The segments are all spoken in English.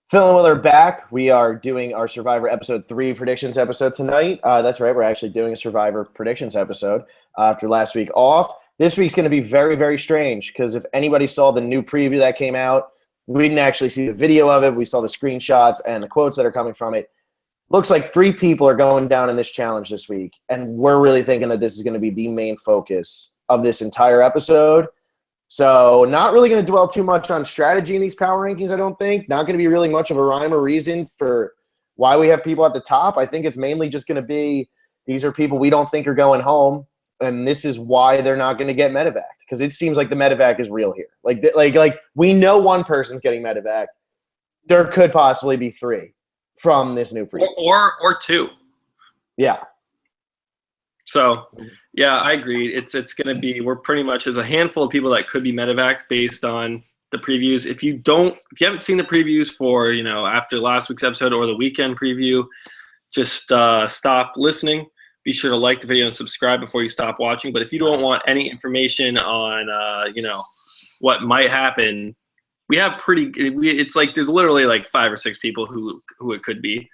Phil and Will are back. We are doing our Survivor episode 3 predictions episode tonight. That's right. We're actually doing a Survivor predictions episode after last week off. This week's going to be very, very strange because if anybody saw the new preview that came out, we didn't actually see the video of it. We saw the screenshots and the quotes that are coming from it. Looks like 3 people are going down in this challenge this week, and we're really thinking that this is going to be the main focus of this entire episode. So not really going to dwell too much on strategy in these power rankings, I don't think. Not going to be really much of a rhyme or reason for why we have people at the top. I think it's mainly just going to be these are people we don't think are going home, and this is why they're not going to get medevac, because it seems like the medevac is real here. Like we know one person's getting medevac. There could possibly be 3 from this new preview. Or 2. Yeah. So, yeah, I agree. It's going to be, we're pretty much, there's a handful of people that could be medevacs based on the previews. If you haven't seen the previews for, after last week's episode or the weekend preview, just stop listening. Be sure to like the video and subscribe before you stop watching. But if you don't want any information on, what might happen, we have it's like there's literally like 5 or 6 people who it could be.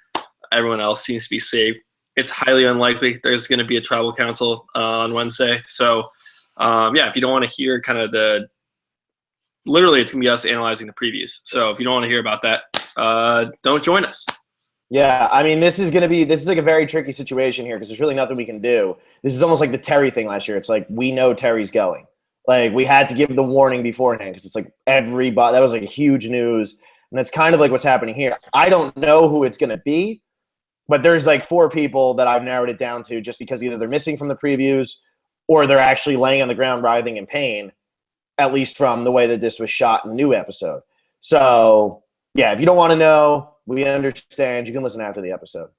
Everyone else seems to be safe. It's highly unlikely there's going to be a tribal council on Wednesday. So, if you don't want to hear kind of literally it's going to be us analyzing the previews. So if you don't want to hear about that, don't join us. Yeah, I mean, this is like a very tricky situation here because there's really nothing we can do. This is almost like the Terry thing last year. It's like we know Terry's going. Like we had to give the warning beforehand because it's like everybody – that was like huge news. And that's kind of like what's happening here. I don't know who it's going to be. But there's like 4 people that I've narrowed it down to just because either they're missing from the previews or they're actually laying on the ground writhing in pain, at least from the way that this was shot in the new episode. So, yeah, if you don't want to know, we understand. You can listen after the episode,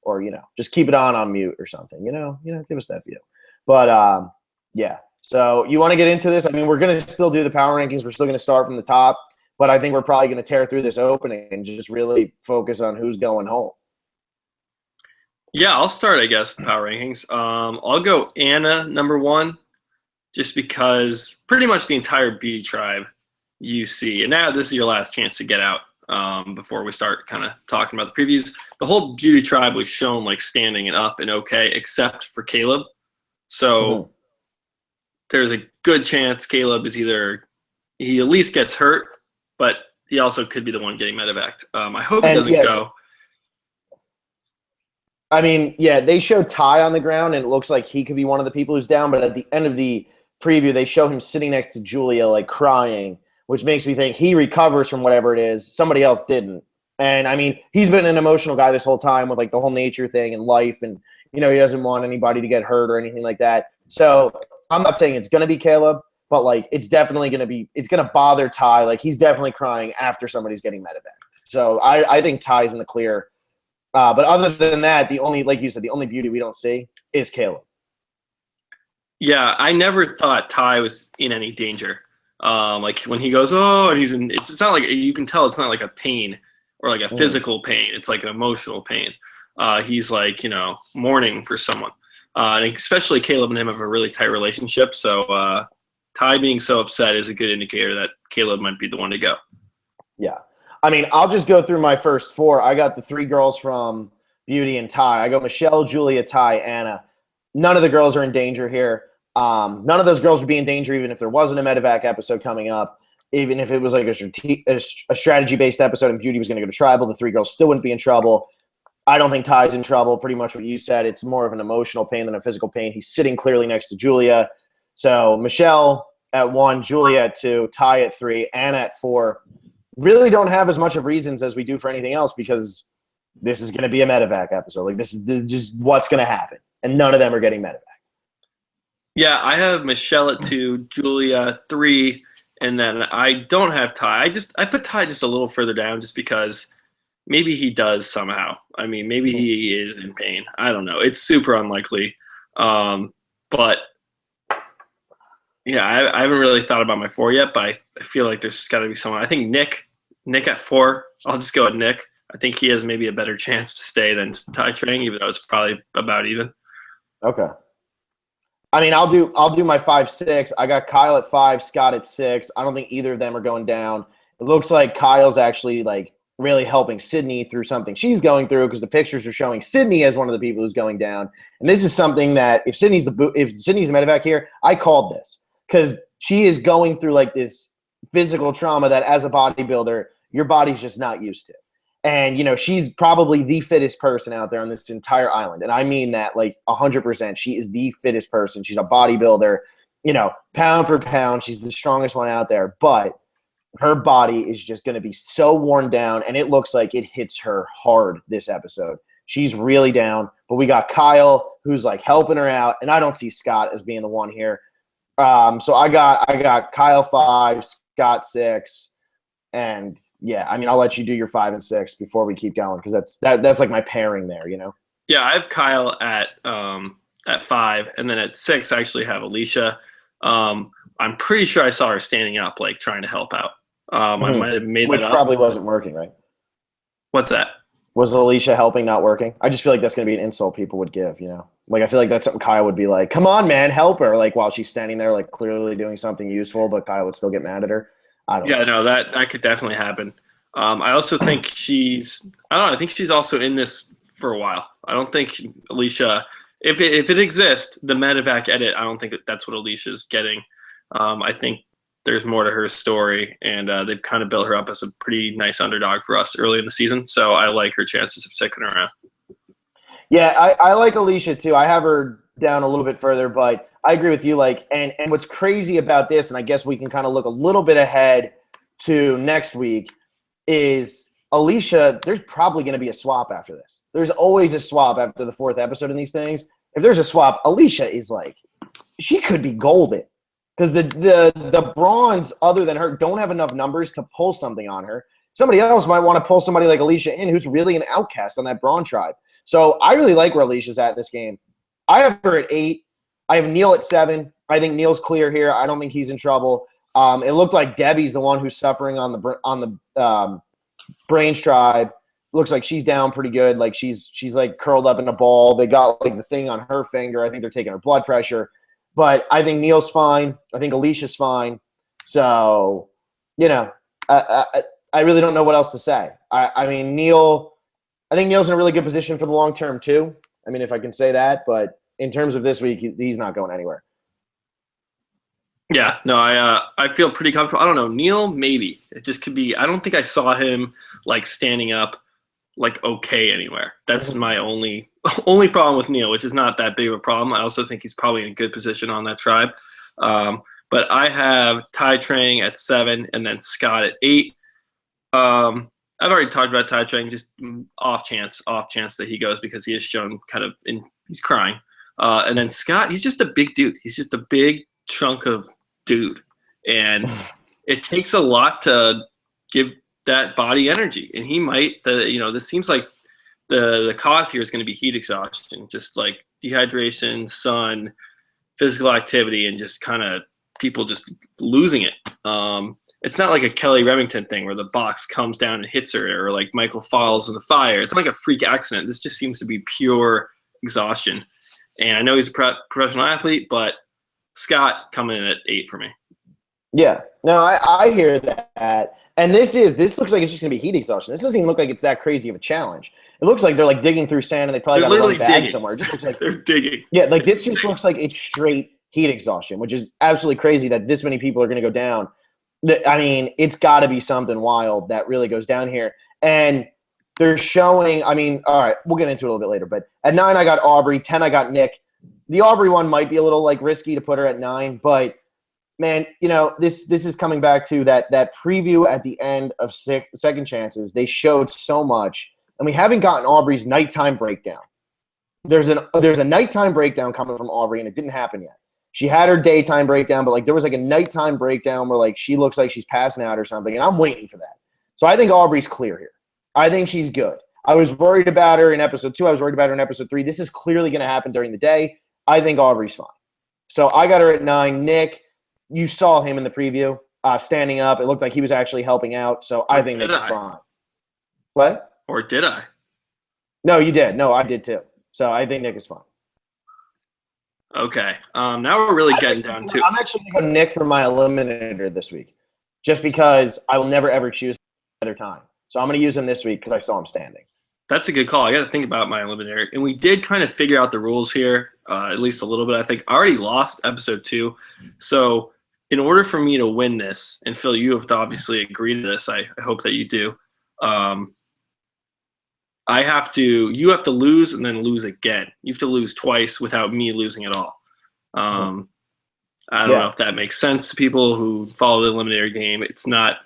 or, just keep it on mute or something, give us that view. But, yeah, so you want to get into this? I mean, we're going to still do the power rankings. We're still going to start from the top, but I think we're probably going to tear through this opening and just really focus on who's going home. Yeah, I'll start, I guess, power rankings. I'll go Anna, number 1, just because pretty much the entire beauty tribe you see. And now this is your last chance to get out before we start kind of talking about the previews. The whole beauty tribe was shown like standing and up and okay, except for Caleb. So there's a good chance Caleb is he at least gets hurt, but he also could be the one getting medevac. I hope he doesn't go. I mean, yeah, they show Ty on the ground, and it looks like he could be one of the people who's down. But at the end of the preview, they show him sitting next to Julia, like crying, which makes me think he recovers from whatever it is. Somebody else didn't. And, I mean, he's been an emotional guy this whole time with, like, the whole nature thing and life. And, he doesn't want anybody to get hurt or anything like that. So I'm not saying it's going to be Caleb, but, like, it's definitely going to be – it's going to bother Ty. Like, he's definitely crying after somebody's getting medevac. So I think Ty's in the clear. But other than that, like you said, the only beauty we don't see is Caleb. Yeah, I never thought Ty was in any danger. Like when he goes, oh, and it's not like you can tell it's not like a pain or like a physical pain. It's like an emotional pain. He's like, mourning for someone. And especially Caleb and him have a really tight relationship. So Ty being so upset is a good indicator that Caleb might be the one to go. Yeah. I mean, I'll just go through my first 4. I got the 3 girls from Beauty and Ty. I go Michelle, Julia, Ty, Anna. None of the girls are in danger here. None of those girls would be in danger even if there wasn't a medevac episode coming up. Even if it was like a strategy-based episode and Beauty was going to go to tribal, the 3 girls still wouldn't be in trouble. I don't think Ty's in trouble. Pretty much what you said. It's more of an emotional pain than a physical pain. He's sitting clearly next to Julia. So Michelle at 1, Julia at 2, Ty at 3, Anna at 4. Really don't have as much of reasons as we do for anything else because this is going to be a medevac episode. Like this is just what's going to happen, and none of them are getting medevac. Yeah, I have Michelle at 2, Julia at 3, and then I don't have Ty. I put Ty just a little further down just because maybe he does somehow. I mean, maybe he is in pain. I don't know. It's super unlikely, but. Yeah, I haven't really thought about my 4 yet, but I feel like there's got to be someone. I think Nick at 4. I'll just go with Nick. I think he has maybe a better chance to stay than Ty Trang, even though it's probably about even. Okay. I mean, I'll do my 5, 6. I got Kyle at 5, Scott at 6. I don't think either of them are going down. It looks like Kyle's actually like really helping Sydney through something she's going through, because the pictures are showing Sydney as one of the people who's going down. And this is something that if Sydney's the medevac here, I called this, because she is going through like this physical trauma that as a bodybuilder, your body's just not used to. And, you know, she's probably the fittest person out there on this entire island. And I mean that like 100%. She is the fittest person. She's a bodybuilder, you know, pound for pound. She's the strongest one out there. But her body is just going to be so worn down, and it looks like it hits her hard this episode. She's really down. But we got Kyle, who's like helping her out, and I don't see Scott as being the one here. So I got Kyle 5, Scott 6. And yeah, I mean, I'll let you do your 5 and 6 before we keep going, because that's like my pairing there, you know. Yeah, I have Kyle at 5, and then at 6 I actually have Alicia. I'm pretty sure I saw her standing up, like trying to help out. I might have made Which that up. probably wasn't working, right? What's that? Was Alicia helping not working? I just feel like that's going to be an insult people would give, you know. Like, I feel like that's something Kyle would be like, "Come on, man, help her!" Like while she's standing there, like clearly doing something useful, but Kyle would still get mad at her. I don't know. Yeah, no, that could definitely happen. I also think I think she's also in this for a while. I don't think Alicia, if it exists, the medevac edit, I don't think that's what Alicia's getting. I think there's more to her story, and they've kind of built her up as a pretty nice underdog for us early in the season. So I like her chances of sticking around. Yeah, I like Alicia too. I have her down a little bit further, but I agree with you. Like, and what's crazy about this, and I guess we can kind of look a little bit ahead to next week, is Alicia, there's probably going to be a swap after this. There's always a swap after the 4th episode in these things. If there's a swap, Alicia is like, she could be golden, because the Brawns, other than her, don't have enough numbers to pull something on her. Somebody else might want to pull somebody like Alicia in, who's really an outcast on that Brawn tribe. So I really like where Alicia's at in this game. I have her at 8. I have Neil at 7. I think Neil's clear here. I don't think he's in trouble. It looked like Debbie's the one who's suffering on the Brains tribe. Looks like she's down pretty good. Like she's like curled up in a ball. They got like the thing on her finger. I think they're taking her blood pressure. But I think Neil's fine. I think Alicia's fine. So, you know, I really don't know what else to say. I mean, I think Neil's in a really good position for the long term too. I mean, if I can say that. But in terms of this week, he's not going anywhere. Yeah, no, I feel pretty comfortable. I don't know, Neil, maybe. It just could be. I don't think I saw him like standing up like okay anywhere. That's my only problem with Neil, which is not that big of a problem. I also think he's probably in a good position on that tribe. But I have Tai Trang at 7 and then Scott at 8. I've already talked about Tai Trang, just off chance that he goes, because he has shown kind of he's crying. And then Scott, he's just a big dude. He's just a big chunk of dude, and it takes a lot to give that body energy, and he might. This seems like the cause here is going to be heat exhaustion, just like dehydration, sun, physical activity, and just kind of people just losing it. It's not like a Kelly Remington thing where the box comes down and hits her, or like Michael falls in the fire. It's not like a freak accident. This just seems to be pure exhaustion. And I know he's a professional athlete, but Scott coming in at 8 for me. Yeah, no, I hear that. And this looks like it's just gonna be heat exhaustion. This doesn't even look like it's that crazy of a challenge. It looks like they're like digging through sand, and they probably got a little bag somewhere. It just looks like they're digging. Yeah, like this just looks like it's straight heat exhaustion, which is absolutely crazy that this many people are gonna go down. I mean, it's got to be something wild that really goes down here. And they're showing. I mean, all right, we'll get into it a little bit later. But at 9, I got Aubrey. 10, I got Nick. The Aubrey one might be a little like risky to put her at 9, but man, you know, this is coming back to that preview at the end of Second Chances. They showed so much, and we haven't gotten Aubrey's nighttime breakdown. There's a nighttime breakdown coming from Aubrey, and it didn't happen yet. She had her daytime breakdown, but like there was like a nighttime breakdown where like she looks like she's passing out or something, and I'm waiting for that. So I think Aubrey's clear here. I think she's good. I was worried about her in episode 2. I was worried about her in episode 3. This is clearly going to happen during the day. I think Aubrey's fine. So I got her at 9. Nick, you saw him in the preview standing up. It looked like he was actually helping out. So I think Nick is fine. What? Or did I? No, you did. No, I did too. So I think Nick is fine. Okay. Now we're really getting down to. I'm actually going to go Nick for my eliminator this week, just because I will never ever choose another time. So I'm going to use him this week because I saw him standing. That's a good call. I got to think about my Eliminator. And we did kind of figure out the rules here, at least a little bit. I think I already lost episode 2. So in order for me to win this, and Phil, you have to obviously agree to this. I hope that you do. You have to lose and then lose again. You have to lose twice without me losing at all. I don't know if that makes sense to people who follow the Eliminator game. It's not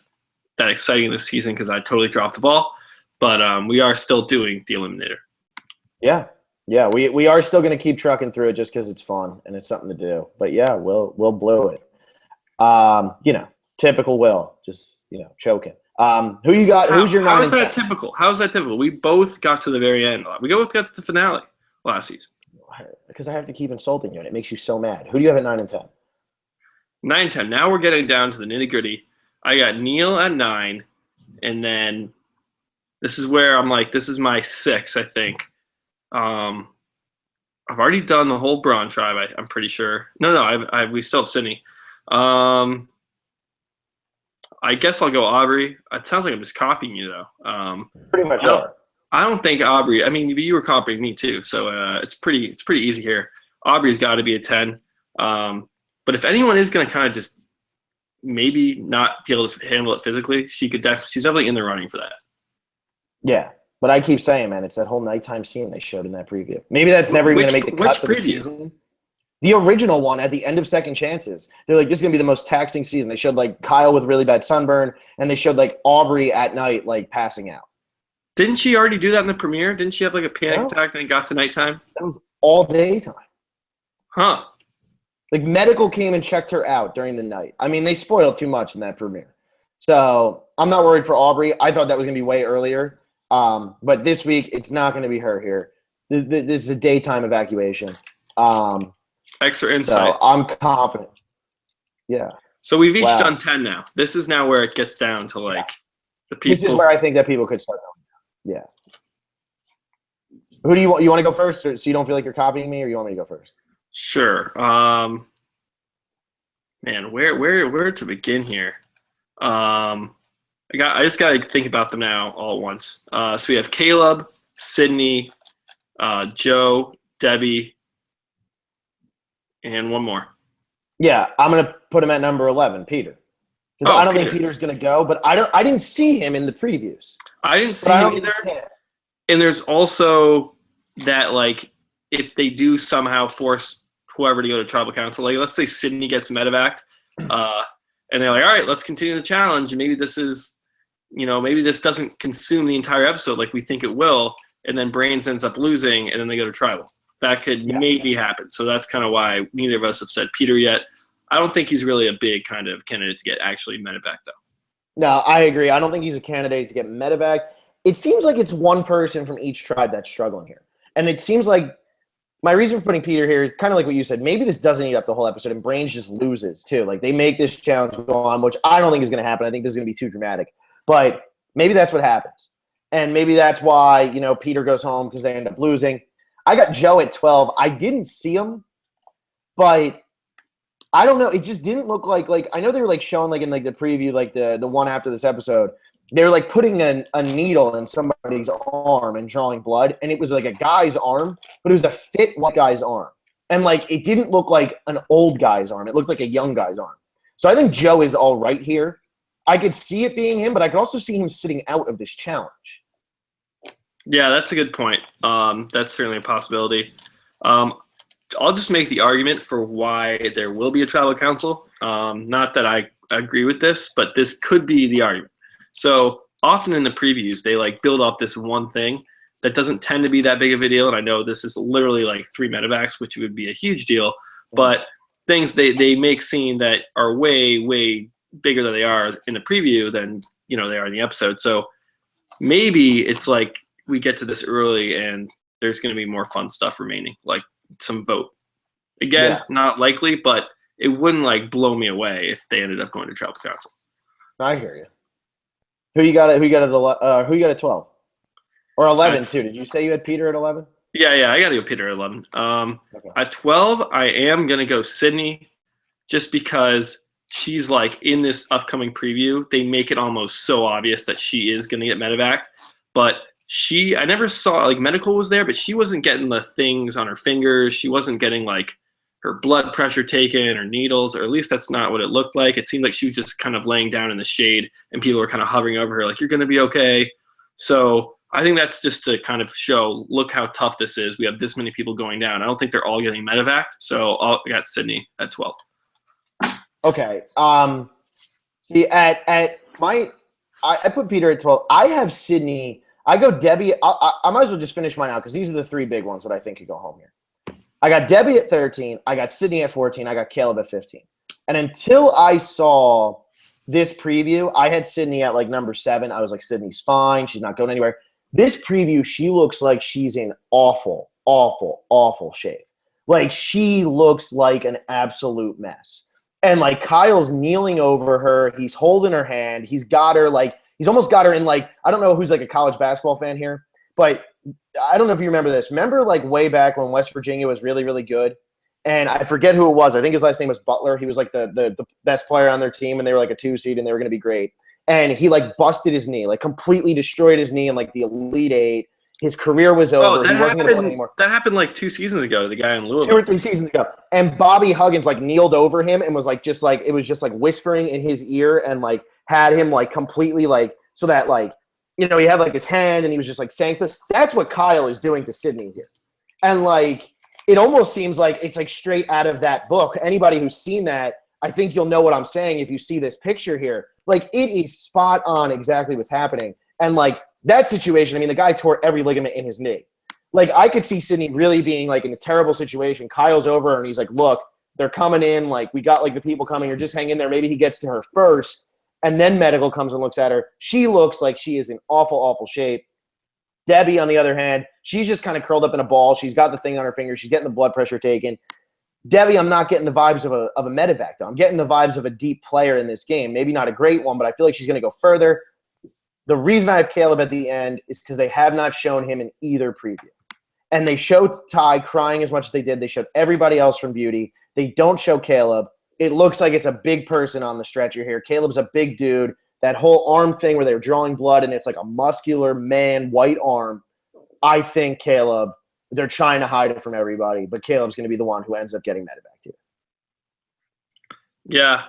that exciting this season because I totally dropped the ball. But we are still doing the Eliminator. Yeah, we are still going to keep trucking through it just because it's fun and it's something to do. But yeah, we'll blow it. Typical Will, just choking. Who you got? Who's your 9 How is and that 10? typical? How is that typical? We both got to the very end. We both got to the finale last season. Because I have to keep insulting you, and it makes you so mad. Who do you have at 9 and 10? 9 and 10. Now we're getting down to the nitty gritty. I got Neil at 9, and then. This is where I'm like, this is my 6, I think. I've already done the whole Brawn tribe, I'm pretty sure. No, we still have Sydney. I guess I'll go Aubrey. It sounds like I'm just copying you, though. Pretty much are. I don't think Aubrey – I mean, you were copying me too, so it's pretty easy here. Aubrey's got to be a 10. But if anyone is going to kind of just maybe not be able to handle it physically, she's definitely in the running for that. Yeah, but I keep saying, man, it's that whole nighttime scene they showed in that preview. Maybe that's never even going to make the cut for the season. The original one at the end of Second Chances. They're like, this is going to be the most taxing season. They showed, like, Kyle with really bad sunburn, and they showed, like, Aubrey at night, like, passing out. Didn't she already do that in the premiere? Didn't she have, like, a panic attack and it got to nighttime? That was all daytime. Huh. Like, medical came and checked her out during the night. I mean, they spoiled too much in that premiere. So I'm not worried for Aubrey. I thought that was going to be way earlier. But this week, it's not going to be her here. This is a daytime evacuation. Extra insight. So I'm confident. Yeah. So we've each done 10 now. This is now where it gets down to, like, the people. This is where I think that people could start going. Yeah. Who do you want? You want to go first so you don't feel like you're copying me, or you want me to go first? Sure. Man, where to begin here? I just got to think about them now all at once. So we have Caleb, Sydney, Joe, Debbie, and one more. Yeah, I'm going to put him at number 11, Peter. Because I don't think Peter's going to go, but I didn't see him in the previews. I didn't see him either. And there's also that, like, if they do somehow force whoever to go to tribal council, like, let's say Sydney gets medevac, and they're like, all right, let's continue the challenge, and maybe this is – maybe this doesn't consume the entire episode like we think it will, and then Brains ends up losing, and then they go to tribal. That could maybe happen. So that's kind of why neither of us have said Peter yet. I don't think he's really a big kind of candidate to get actually medevac, though. No, I agree. I don't think he's a candidate to get medevac. It seems like it's one person from each tribe that's struggling here. And it seems like my reason for putting Peter here is kind of like what you said. Maybe this doesn't eat up the whole episode, and Brains just loses, too. Like, they make this challenge go on, which I don't think is going to happen. I think this is going to be too dramatic. But maybe that's what happens. And maybe that's why, Peter goes home because they end up losing. I got Joe at 12. I didn't see him, but I don't know. It just didn't look like I know they were, like, showing, like, in, like, the preview, like, the one after this episode. They were, like, putting a needle in somebody's arm and drawing blood, and it was, like, a guy's arm, but it was a fit white guy's arm. And, like, it didn't look like an old guy's arm. It looked like a young guy's arm. So I think Joe is all right here. I could see it being him, but I could also see him sitting out of this challenge. Yeah, that's a good point. That's certainly a possibility. I'll just make the argument for why there will be a tribal council. Not that I agree with this, but this could be the argument. So often in the previews, they like build up this one thing that doesn't tend to be that big of a deal. And I know this is literally like 3 medevacs, which would be a huge deal, but things they make seem that are way, way bigger than they are in the preview than, they are in the episode. So maybe it's like we get to this early and there's going to be more fun stuff remaining, like some vote. Again, not likely, but it wouldn't like blow me away if they ended up going to tribal council. I hear you. Who you got at 12? Or 11 too. Did you say you had Peter at 11? Yeah, I got to go Peter at 11. Okay. At 12, I am going to go Sydney just because she's like in this upcoming preview, they make it almost so obvious that she is going to get medevac. But I never saw like medical was there, but she wasn't getting the things on her fingers. She wasn't getting like her blood pressure taken or needles, or at least that's not what it looked like. It seemed like she was just kind of laying down in the shade and people were kind of hovering over her like, you're going to be okay. So I think that's just to kind of show, look how tough this is. We have this many people going down. I don't think they're all getting medevac. So I got Sydney at 12. Okay. See, I put Peter at 12. I have Sydney. I go Debbie. I might as well just finish mine out because these are the three big ones that I think could go home here. I got Debbie at 13. I got Sydney at 14. I got Caleb at 15. And until I saw this preview, I had Sydney at like number 7. I was like, Sydney's fine. She's not going anywhere. This preview, she looks like she's in awful, awful, awful shape. Like she looks like an absolute mess. And like Kyle's kneeling over her. He's holding her hand. He's got her like, he's almost got her in like, I don't know who's like a college basketball fan here, but I don't know if you remember this. Remember like way back when West Virginia was really, really good? And I forget who it was. I think his last name was Butler. He was like the best player on their team, and they were like a 2 seed, and they were going to be great. And he like busted his knee, like completely destroyed his knee in like the Elite Eight. His career was over. That he wasn't going to play anymore. That happened like 2 seasons ago. The guy in Louisville. 2 or 3 seasons ago. And Bobby Huggins like kneeled over him and was like just like it was just like whispering in his ear and like had him like completely like so that like he had like his hand and he was just like saying stuff. That's what Kyle is doing to Sydney here. And like it almost seems like it's like straight out of that book. Anybody who's seen that, I think you'll know what I'm saying if you see this picture here. Like it is spot on exactly what's happening. And like that situation, I mean, the guy tore every ligament in his knee. Like I could see Sydney really being like in a terrible situation. Kyle's over and he's like, look, they're coming in. Like we got like the people coming. Or just hang in there. Maybe he gets to her first. And then medical comes and looks at her. She looks like she is in awful, awful shape. Debbie, on the other hand, she's just kind of curled up in a ball. She's got the thing on her finger. She's getting the blood pressure taken. Debbie, I'm not getting the vibes of a medevac, though. I'm getting the vibes of a deep player in this game. Maybe not a great one, but I feel like she's going to go further. The reason I have Caleb at the end is because they have not shown him in either preview. And they showed Ty crying as much as they did. They showed everybody else from Beauty. They don't show Caleb. It looks like it's a big person on the stretcher here. Caleb's a big dude. That whole arm thing where they were drawing blood and it's like a muscular man, white arm. I think Caleb, they're trying to hide it from everybody, but Caleb's going to be the one who ends up getting medevac here. Yeah.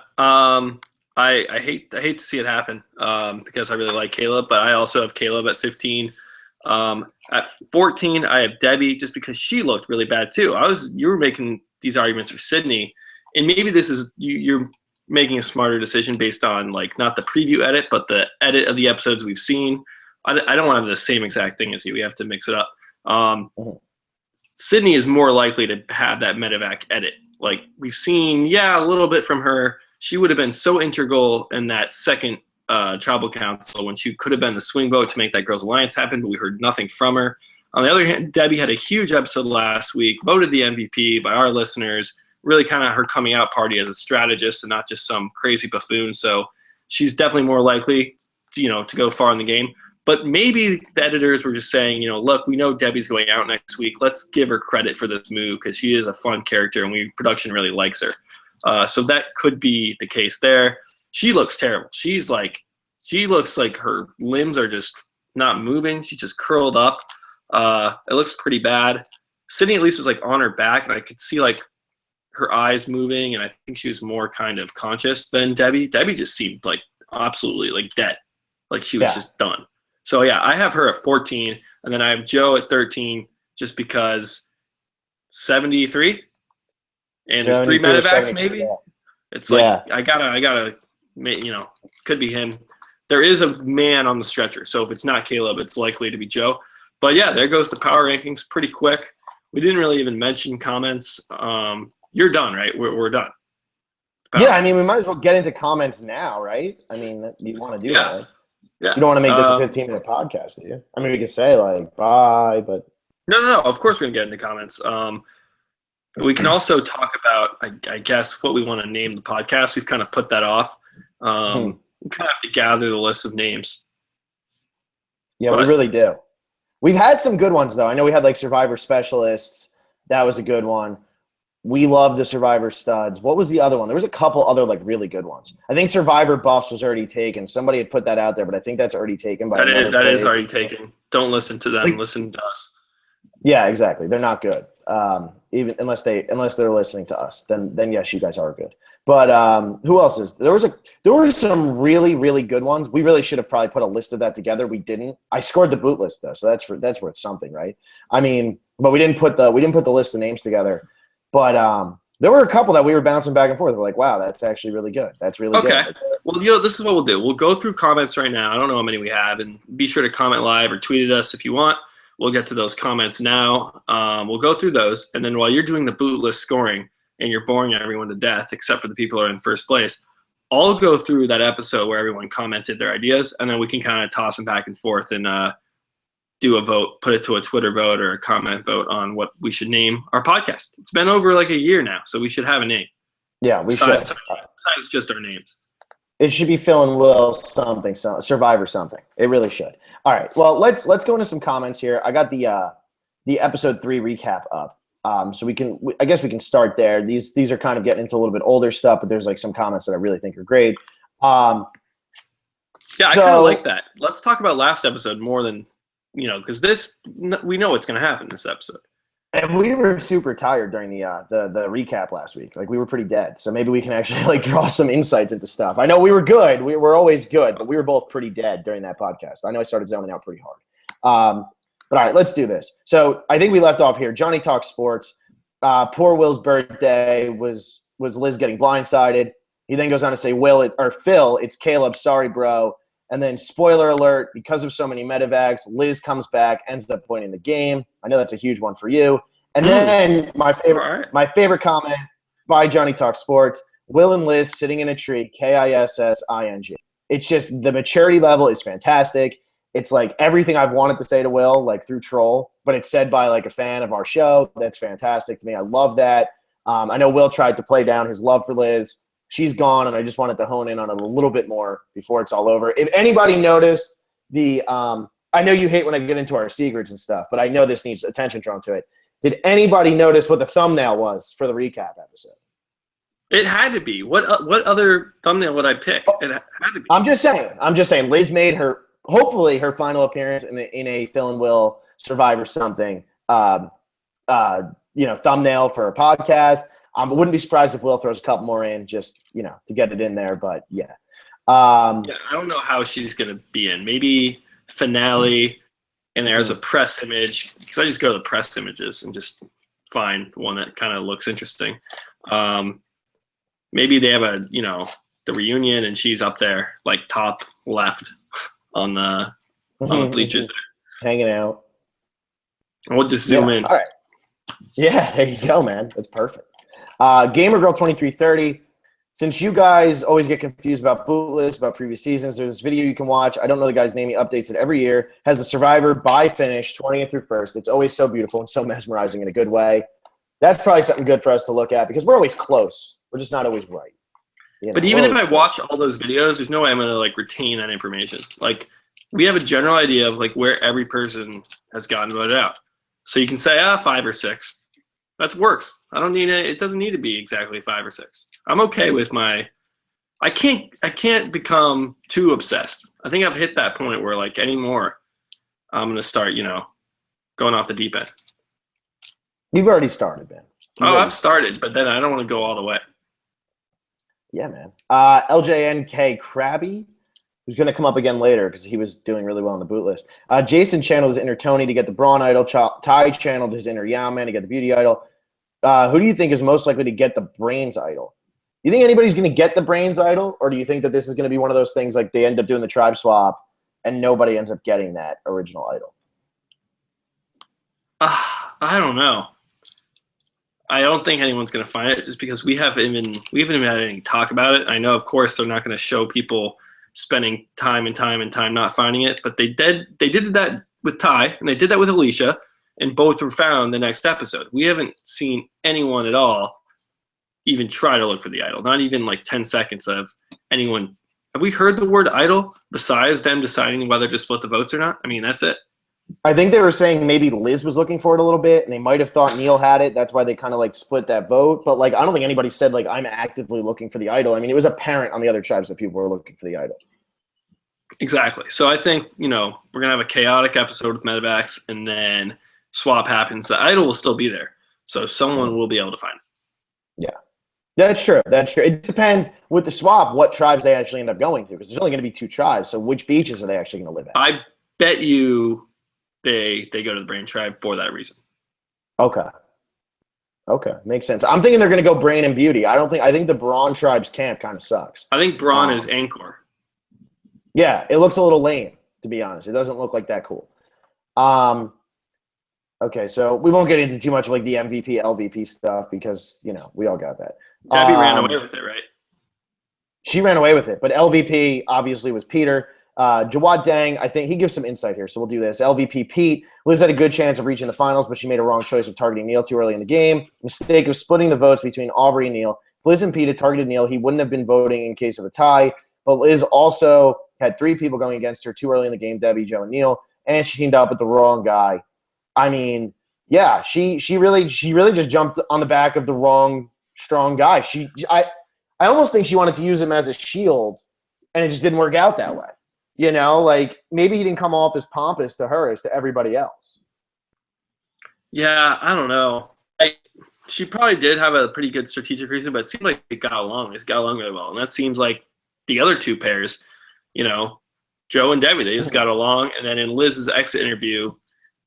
I hate to see it happen because I really like Caleb, but I also have Caleb at 15. At 14, I have Debbie just because she looked really bad too. You were making these arguments for Sydney, and maybe this is you're making a smarter decision based on like not the preview edit, but the edit of the episodes we've seen. I don't want to have the same exact thing as you. We have to mix it up. Sydney is more likely to have that medevac edit. Like we've seen, a little bit from her. She would have been so integral in that second tribal council when she could have been the swing vote to make that Girls Alliance happen, but we heard nothing from her. On the other hand, Debbie had a huge episode last week, voted the MVP by our listeners, really kind of her coming out party as a strategist and not just some crazy buffoon. So she's definitely more likely, to go far in the game. But maybe the editors were just saying, look, we know Debbie's going out next week. Let's give her credit for this move because she is a fun character and production really likes her. So that could be the case there. She looks terrible. She looks like her limbs are just not moving. She's just curled up. It looks pretty bad. Sydney at least was like on her back, and I could see like her eyes moving, and I think she was more kind of conscious than Debbie. Debbie just seemed like absolutely like dead, like she was just done. So I have her at 14, and then I have Joe at 13, just because 73, and there's 3 medevacs maybe. Yeah. It's like I gotta, could be him. There is a man on the stretcher, so if it's not Caleb, it's likely to be Joe. But there goes the power rankings pretty quick. We didn't really even mention comments. You're done, right? We're done. I mean, we might as well get into comments now, right? I mean, you want to do that, right? Yeah. You don't want to make this a 15-minute podcast, do you? I mean, we could say, like, bye, but... No. Of course we're going to get into comments. We can also talk about, I guess, what we want to name the podcast. We've kind of put that off. We kind of have to gather the list of names. Yeah, we really do. We've had some good ones, though. I know we had, like, Survivor Specialists. That was a good one. We love the Survivor studs. What was the other one? There was a couple other like really good ones. I think Survivor buffs was already taken. Somebody had put that out there, but I think that's already taken by another That is place. already taken. Don't listen to them. Like, listen to us. Yeah, exactly. They're not good. Even unless they're listening to us, then yes, you guys are good. But who else is there? There were some really really good ones. We really should have probably put a list of that together. We didn't. I scored the boot list though, so that's worth something, right? I mean, but we didn't put the list of names together. But there were a couple that we were bouncing back and forth. We're like, wow, that's actually really good. That's really good. Okay. Well, this is what we'll do. We'll go through comments right now. I don't know how many we have, and be sure to comment live or tweet at us if you want. We'll get to those comments now. We'll go through those, and then while you're doing the boot list scoring and you're boring everyone to death, except for the people who are in first place, I'll go through that episode where everyone commented their ideas, and then we can kind of toss them back and forth and do a vote, put it to a Twitter vote or a comment vote on what we should name our podcast. It's been over like a year now, so we should have a name. Yeah, we should. Besides just our names. It should be Phil and Will something, Survivor something. It really should. All right. Well, let's go into some comments here. I got the episode 3 recap up, so I guess we can start there. These are kind of getting into a little bit older stuff, but there's like some comments that I really think are great. Yeah, I kind of like that. Let's talk about last episode more than because we know what's going to happen this episode. And we were super tired during the recap last week. Like we were pretty dead. So maybe we can actually like draw some insights into stuff. I know we were good. We were always good, but we were both pretty dead during that podcast. I know I started zoning out pretty hard. But all right, let's do this. So I think we left off here. Johnny talks sports. Poor Will's birthday was Liz getting blindsided. He then goes on to say, Phil, it's Caleb. Sorry, bro. And then, spoiler alert, because of so many medevacs, Liz comes back, ends up winning the game. I know that's a huge one for you. And then my favorite comment by Johnny Talk Sports, Will and Liz sitting in a tree, KISSING. It's just the maturity level is fantastic. It's like everything I've wanted to say to Will, like through troll, but it's said by like a fan of our show. That's fantastic to me. I love that. I know Will tried to play down his love for Liz. She's gone, and I just wanted to hone in on it a little bit more before it's all over. If anybody noticed I know you hate when I get into our secrets and stuff, but I know this needs attention drawn to it. Did anybody notice what the thumbnail was for the recap episode? It had to be. What other thumbnail would I pick? It had to be. I'm just saying. Liz made hopefully her final appearance in a Phil and Will Survivor something. Thumbnail for a podcast. I wouldn't be surprised if Will throws a couple more in just, to get it in there. But, yeah. I don't know how she's going to be in. Maybe finale, and there's a press image. Because I just go to the press images and just find one that kind of looks interesting. Maybe they have the reunion, and she's up there, like top left on the bleachers there. Hanging out. And we'll just zoom in. All right. Yeah, there you go, man. That's perfect. GamerGirl2330, since you guys always get confused about boot lists, about previous seasons, there's this video you can watch. I don't know the guy's name. He updates it every year. Has a Survivor by finish, 20th through 1st. It's always so beautiful and so mesmerizing in a good way. That's probably something good for us to look at because we're always close. We're just not always right. But even if I watch all those videos, there's no way I'm going to retain that information. We have a general idea of where every person has gotten voted out. So you can say 5 or 6. That works. I don't need it. It doesn't need to be exactly 5 or 6. I'm okay with I can't become too obsessed. I think I've hit that point where anymore, I'm going to start, going off the deep end. You've already started, man. I've started, but then I don't want to go all the way. Yeah, man. LJNK Krabby, who's going to come up again later because he was doing really well on the boot list. Jason channeled his inner Tony to get the Brawn idol. Ty channeled his inner Yao-Man to get the beauty idol. Who do you think is most likely to get the brains idol? You think anybody's going to get the brains idol, or do you think that this is going to be one of those things like they end up doing the tribe swap and nobody ends up getting that original idol? I don't know. I don't think anyone's going to find it just because we haven't even had any talk about it. I know, of course, they're not going to show people spending time and time and time not finding it, but they did that with Ty and they did that with Alicia, and both were found the next episode. We haven't seen anyone at all even try to look for the idol. Not even 10 seconds of anyone. Have we heard the word idol besides them deciding whether to split the votes or not? I mean, that's it. I think they were saying maybe Liz was looking for it a little bit, and they might have thought Neil had it. That's why they kind of like split that vote. But like, I don't think anybody said like I'm actively looking for the idol. I mean, it was apparent on the other tribes that people were looking for the idol. Exactly. So I think, we're going to have a chaotic episode with medevacs, and then swap happens. The idol will still be there. So someone will be able to find it. Yeah. That's true. That's true. It depends with the swap what tribes they actually end up going to, because there's only going to be 2 tribes. So which beaches are they actually going to live at? I bet you they go to the Brain tribe for that reason. Okay. Okay. Makes sense. I'm thinking they're going to go Brain and Beauty. I think the Brawn tribe's camp kind of sucks. I think Brawn is Angkor. Yeah, it looks a little lame, to be honest. It doesn't look like that cool. Okay, so we won't get into too much of like the MVP, LVP stuff because, we all got that. Debbie ran away with it, right? She ran away with it, but LVP obviously was Peter. Jawad Dang, I think he gives some insight here, so we'll do this. LVP Pete. Liz had a good chance of reaching the finals, but she made a wrong choice of targeting Neil too early in the game. Mistake of splitting the votes between Aubrey and Neil. If Liz and Pete had targeted Neil, he wouldn't have been voting in case of a tie. But Liz also had 3 people going against her too early in the game, Debbie, Joe, and Neil, and she teamed up with the wrong guy. I mean, yeah, she really just jumped on the back of the wrong strong guy. I almost think she wanted to use him as a shield, and it just didn't work out that way. Like maybe he didn't come off as pompous to her as to everybody else. Yeah, I don't know. She probably did have a pretty good strategic reason, but it seemed like it got along. It's got along really well, and that seems like the other 2 pairs, Joe and Debbie, they just got along. And then in Liz's exit interview,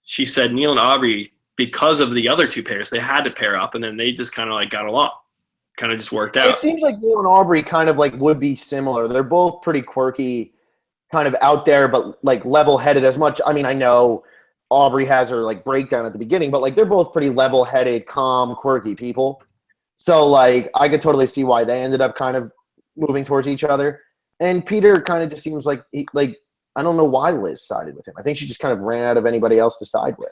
she said Neil and Aubrey, because of the other 2 pairs, they had to pair up, and then they just kind of like got along. Kind of just worked out. It seems like Neil and Aubrey kind of like would be similar. They're both pretty quirky, kind of out there, but like level-headed as much. I mean, I know Aubrey has her like breakdown at the beginning, but like they're both pretty level-headed, calm, quirky people. So like I could totally see why they ended up kind of moving towards each other. And Peter kind of just seems like I don't know why Liz sided with him. I think she just kind of ran out of anybody else to side with.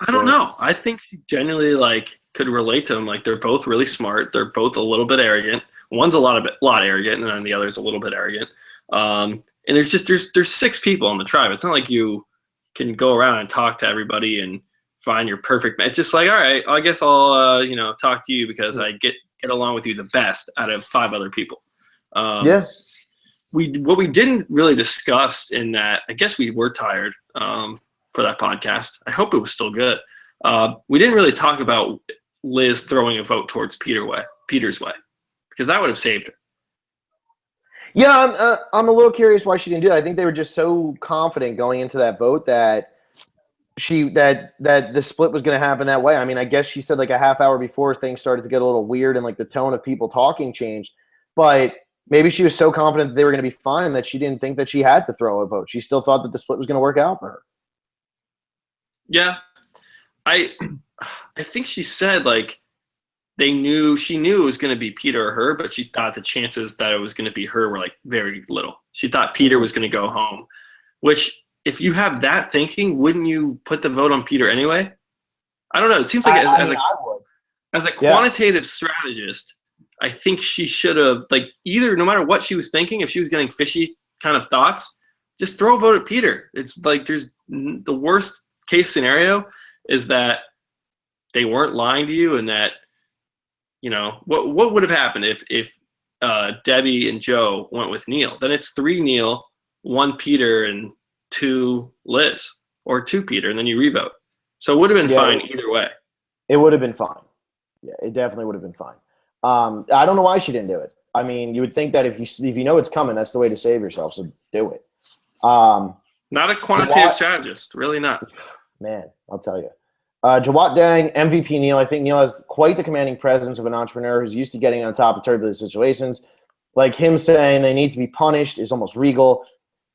I don't know. I think she genuinely could relate to him. Like they're both really smart. They're both a little bit arrogant. One's a lot arrogant, and then the other's a little bit arrogant. And there's 6 people on the tribe. It's not like you can go around and talk to everybody and find your perfect match. It's just like, all right, I guess I'll talk to you because I get along with you the best out of 5 other people. Yeah. What we didn't really discuss in that, I guess we were tired for that podcast. I hope it was still good. We didn't really talk about Liz throwing a vote towards Peter's way, because that would have saved her. Yeah, I'm a little curious why she didn't do that. I think they were just so confident going into that vote that that the split was going to happen that way. I mean, I guess she said like a half hour before things started to get a little weird and like the tone of people talking changed, but maybe she was so confident that they were going to be fine that she didn't think that she had to throw a vote. She still thought that the split was going to work out for her. Yeah. I think she said like she knew it was going to be Peter or her, but she thought the chances that it was going to be her were like very little. She thought Peter was going to go home, which if you have that thinking, wouldn't you put the vote on Peter anyway? I don't know. It seems like as a quantitative strategist, I think she should have, either no matter what she was thinking, if she was getting fishy kind of thoughts, just throw a vote at Peter. It's like there's the worst case scenario is that they weren't lying to you, and that, what would have happened if Debbie and Joe went with Neil? Then it's 3 Neil, 1 Peter, and 2 Liz, or 2 Peter, and then you revote. So it would have been fine either way. It would have been fine. Yeah, it definitely would have been fine. I don't know why she didn't do it. I mean, you would think that if you know it's coming, that's the way to save yourself. So do it. Not a quantitative strategist, really not. Man, I'll tell you. Jawat Dang, MVP Neil. I think Neil has quite the commanding presence of an entrepreneur who's used to getting on top of turbulent situations. Like him saying they need to be punished is almost regal,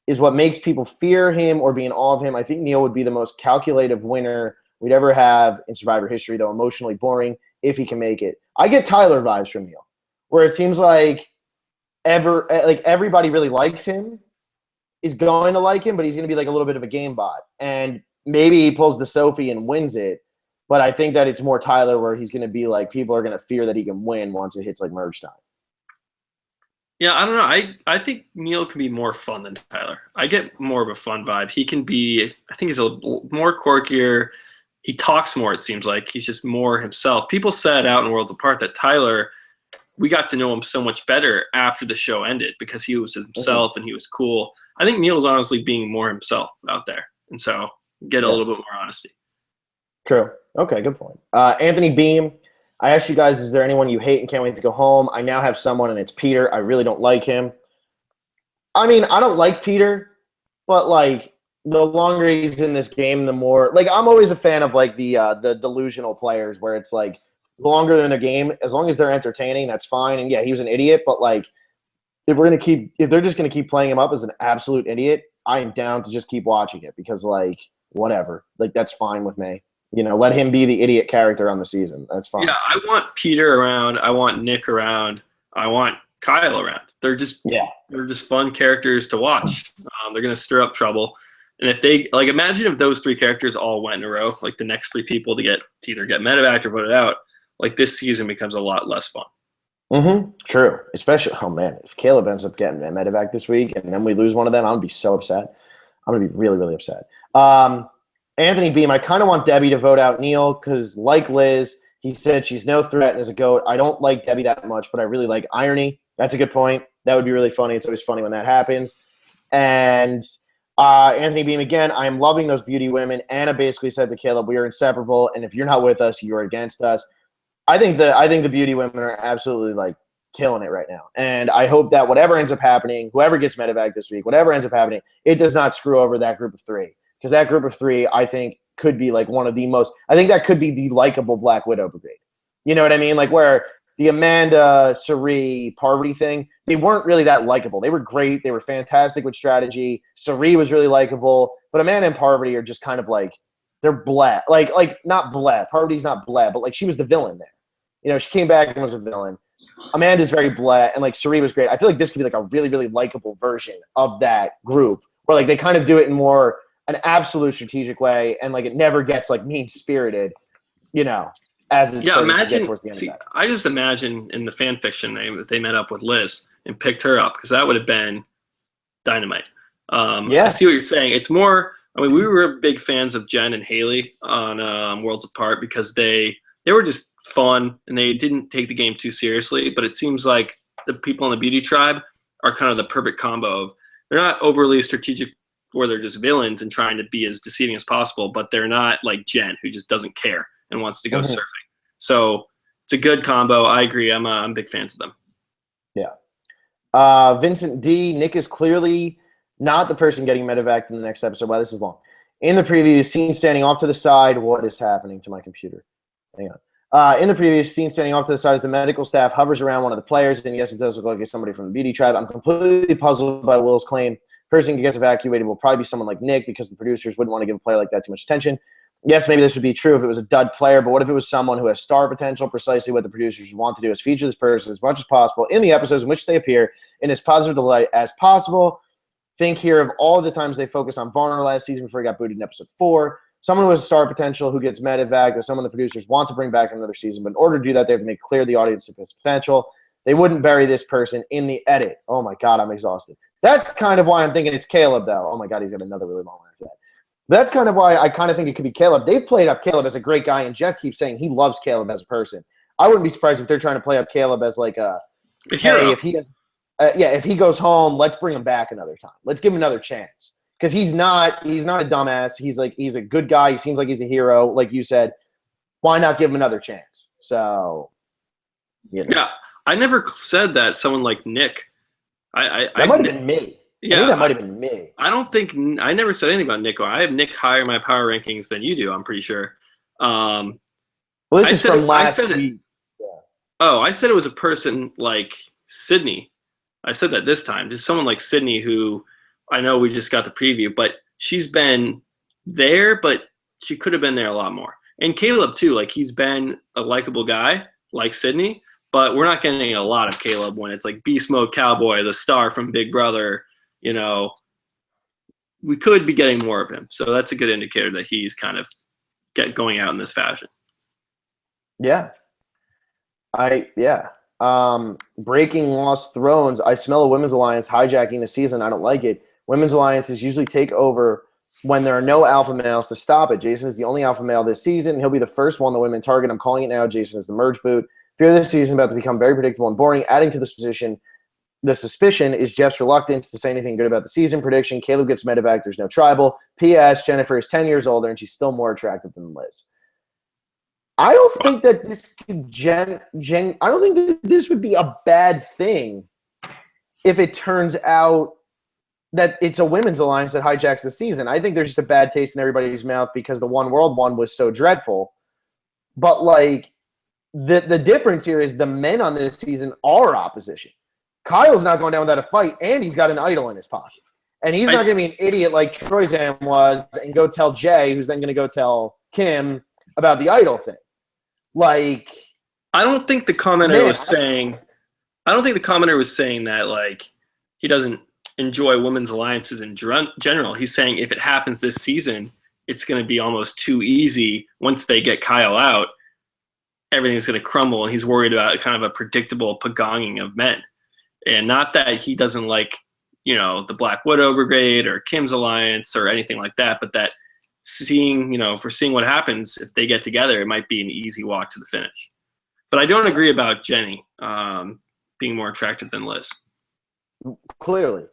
is what makes people fear him or be in awe of him. I think Neil would be the most calculative winner we'd ever have in Survivor history, though emotionally boring if he can make it. I get Tyler vibes from Neil, where it seems like everybody really likes him, is going to like him, but he's going to be like a little bit of a game bot. And maybe he pulls the Sophie and wins it, but I think that it's more Tyler where he's going to be like, people are going to fear that he can win once it hits like merge time. Yeah, I don't know. I think Neil can be more fun than Tyler. I get more of a fun vibe. He can be. I think he's a little more quirkier. He talks more. It seems like he's just more himself. People said out in Worlds Apart that Tyler, we got to know him so much better after the show ended because he was Mhm. himself and he was cool. I think Neil's honestly being more himself out there, and so get a Yeah, little bit more honesty. true. Okay, good point. Anthony Beam, I asked you guys, is there anyone you hate and can't wait to go home? I now have someone, and it's Peter. I really don't like him. I mean, I don't like Peter, but like the longer he's in this game, the more like I'm always a fan of like the delusional players where it's like the longer they're in the game, as long as they're entertaining, that's fine. And yeah, he was an idiot, but like if they're just gonna keep playing him up as an absolute idiot, I am down to just keep watching it because like whatever, like that's fine with me. Let him be the idiot character on the season. That's fine. Yeah, I want Peter around. I want Nick around. I want Kyle around. Yeah. They're just fun characters to watch. They're gonna stir up trouble, and if they like, imagine if those three characters all went in a row, like the next three people to either get medevac or voted out. Like this season becomes a lot less fun. True. Especially, oh man, if Caleb ends up getting a medevac this week and then we lose one of them, I'm gonna be so upset. I'm gonna be really, really upset. Anthony Beam, I kind of want Debbie to vote out Neil because, like Liz, he said she's no threat and is a goat. I don't like Debbie that much, but I really like Irony. That's a good point. That would be really funny. It's always funny when that happens. And Anthony Beam again. I am loving those beauty women. Anna basically said to Caleb, "We are inseparable, and if you're not with us, you're against us." I think the beauty women are absolutely like killing it right now. And I hope that whatever ends up happening, whoever gets medevac this week, whatever ends up happening, it does not screw over that group of three. Because that group of three, I think, could be like one of the most I think that could be the likable Black Widow brigade. You know what I mean? Like where the Amanda, Sari, Parvati thing, they weren't really that likable. They were great. They were fantastic with strategy. Sari was really likable. But Amanda and Parvati are just kind of like they're blah. Like not blah. Parvati's not blah, but like she was the villain there. She came back and was a villain. Amanda's very blah, and like Sari was great. I feel like this could be like a really, really likable version of that group, where like they kind of do it in more an absolute strategic way, and like it never gets like mean spirited, as it's starting to get towards the end of that. I just imagine in the fan fiction they met up with Liz and picked her up because that would have been dynamite. Yeah. I see what you're saying. It's more. I mean, we were big fans of Jen and Haley on Worlds Apart because they were just fun and they didn't take the game too seriously. But it seems like the people in the Beauty Tribe are kind of the perfect combo of they're not overly strategic where they're just villains and trying to be as deceiving as possible, but they're not like Jen who just doesn't care and wants to go surfing. So it's a good combo. I agree. I'm big fans of them. Yeah. Vincent D. Nick is clearly not the person getting medevac in the next episode. Wow, this is long. In the preview, seen standing off to the side. What is happening to my computer? Hang on. In the previous scene, standing off to the side as the medical staff hovers around one of the players, and yes, it does look like it's somebody from the Beauty Tribe. I'm completely puzzled by Will's claim. Person who gets evacuated will probably be someone like Nick because the producers wouldn't want to give a player like that too much attention. Yes, maybe this would be true if it was a dud player, but what if it was someone who has star potential? Precisely what the producers want to do is feature this person as much as possible in the episodes in which they appear in as positive a light as possible. Think here of all the times they focused on Varner last season before he got booted in episode 4. Someone who has star potential who gets medevac or someone the producers want to bring back in another season. But in order to do that, they have to make clear the audience of his potential. They wouldn't bury this person in the edit. Oh, my God, I'm exhausted. That's kind of why I'm thinking it's Caleb, though. Oh, my God, he's got another really long one after that. That's kind of why I kind of think it could be Caleb. They've played up Caleb as a great guy, and Jeff keeps saying he loves Caleb as a person. I wouldn't be surprised if they're trying to play up Caleb as like a hero. Hey, if he goes home, let's bring him back another time. Let's give him another chance. Because he's not a dumbass. He's a good guy. He seems like he's a hero, like you said. Why not give him another chance? So, yeah, I never said that someone like Nick. That might have been me. Yeah, I think that might have been me. I never said anything about Nick. I have Nick higher in my power rankings than you do. I'm pretty sure. Well, this is from last week. Yeah. Oh, I said it was a person like Sydney. I said that this time. Just someone like Sydney who I know we just got the preview, but she's been there, but she could have been there a lot more. And Caleb too, like he's been a likable guy like Sydney, but we're not getting a lot of Caleb when it's like Beast Mode Cowboy, the star from Big Brother, we could be getting more of him. So that's a good indicator that he's kind of going out in this fashion. Yeah. Breaking Lost Thrones. I smell a women's alliance hijacking the season. I don't like it. Women's alliances usually take over when there are no alpha males to stop it. Jason is the only alpha male this season. He'll be the first one the women target. I'm calling it now. Jason is the merge boot. Fear this season about to become very predictable and boring. Adding to this position, the suspicion is Jeff's reluctance to say anything good about the season. Prediction, Caleb gets medevac. There's no tribal. P.S. Jennifer is 10 years older, and she's still more attractive than Liz. I don't think that this could I don't think that this would be a bad thing if it turns out that it's a women's alliance that hijacks the season. I think there's just a bad taste in everybody's mouth because the One World one was so dreadful. But, like, the difference here is the men on this season are opposition. Kyle's not going down without a fight, and he's got an idol in his pocket. And he's not going to be an idiot like Troyzan was and go tell Jay, who's then going to go tell Kim about the idol thing. Like, I don't think the commenter was saying that, like, he doesn't enjoy women's alliances in general. He's saying if it happens this season, it's going to be almost too easy. Once they get Kyle out, everything's going to crumble, and he's worried about kind of a predictable pagonging of men. And not that he doesn't like, you know, the Black Widow Brigade or Kim's alliance or anything like that, but that seeing what happens if they get together, it might be an easy walk to the finish. But I don't agree about Jenny being more attractive than Liz. Clearly.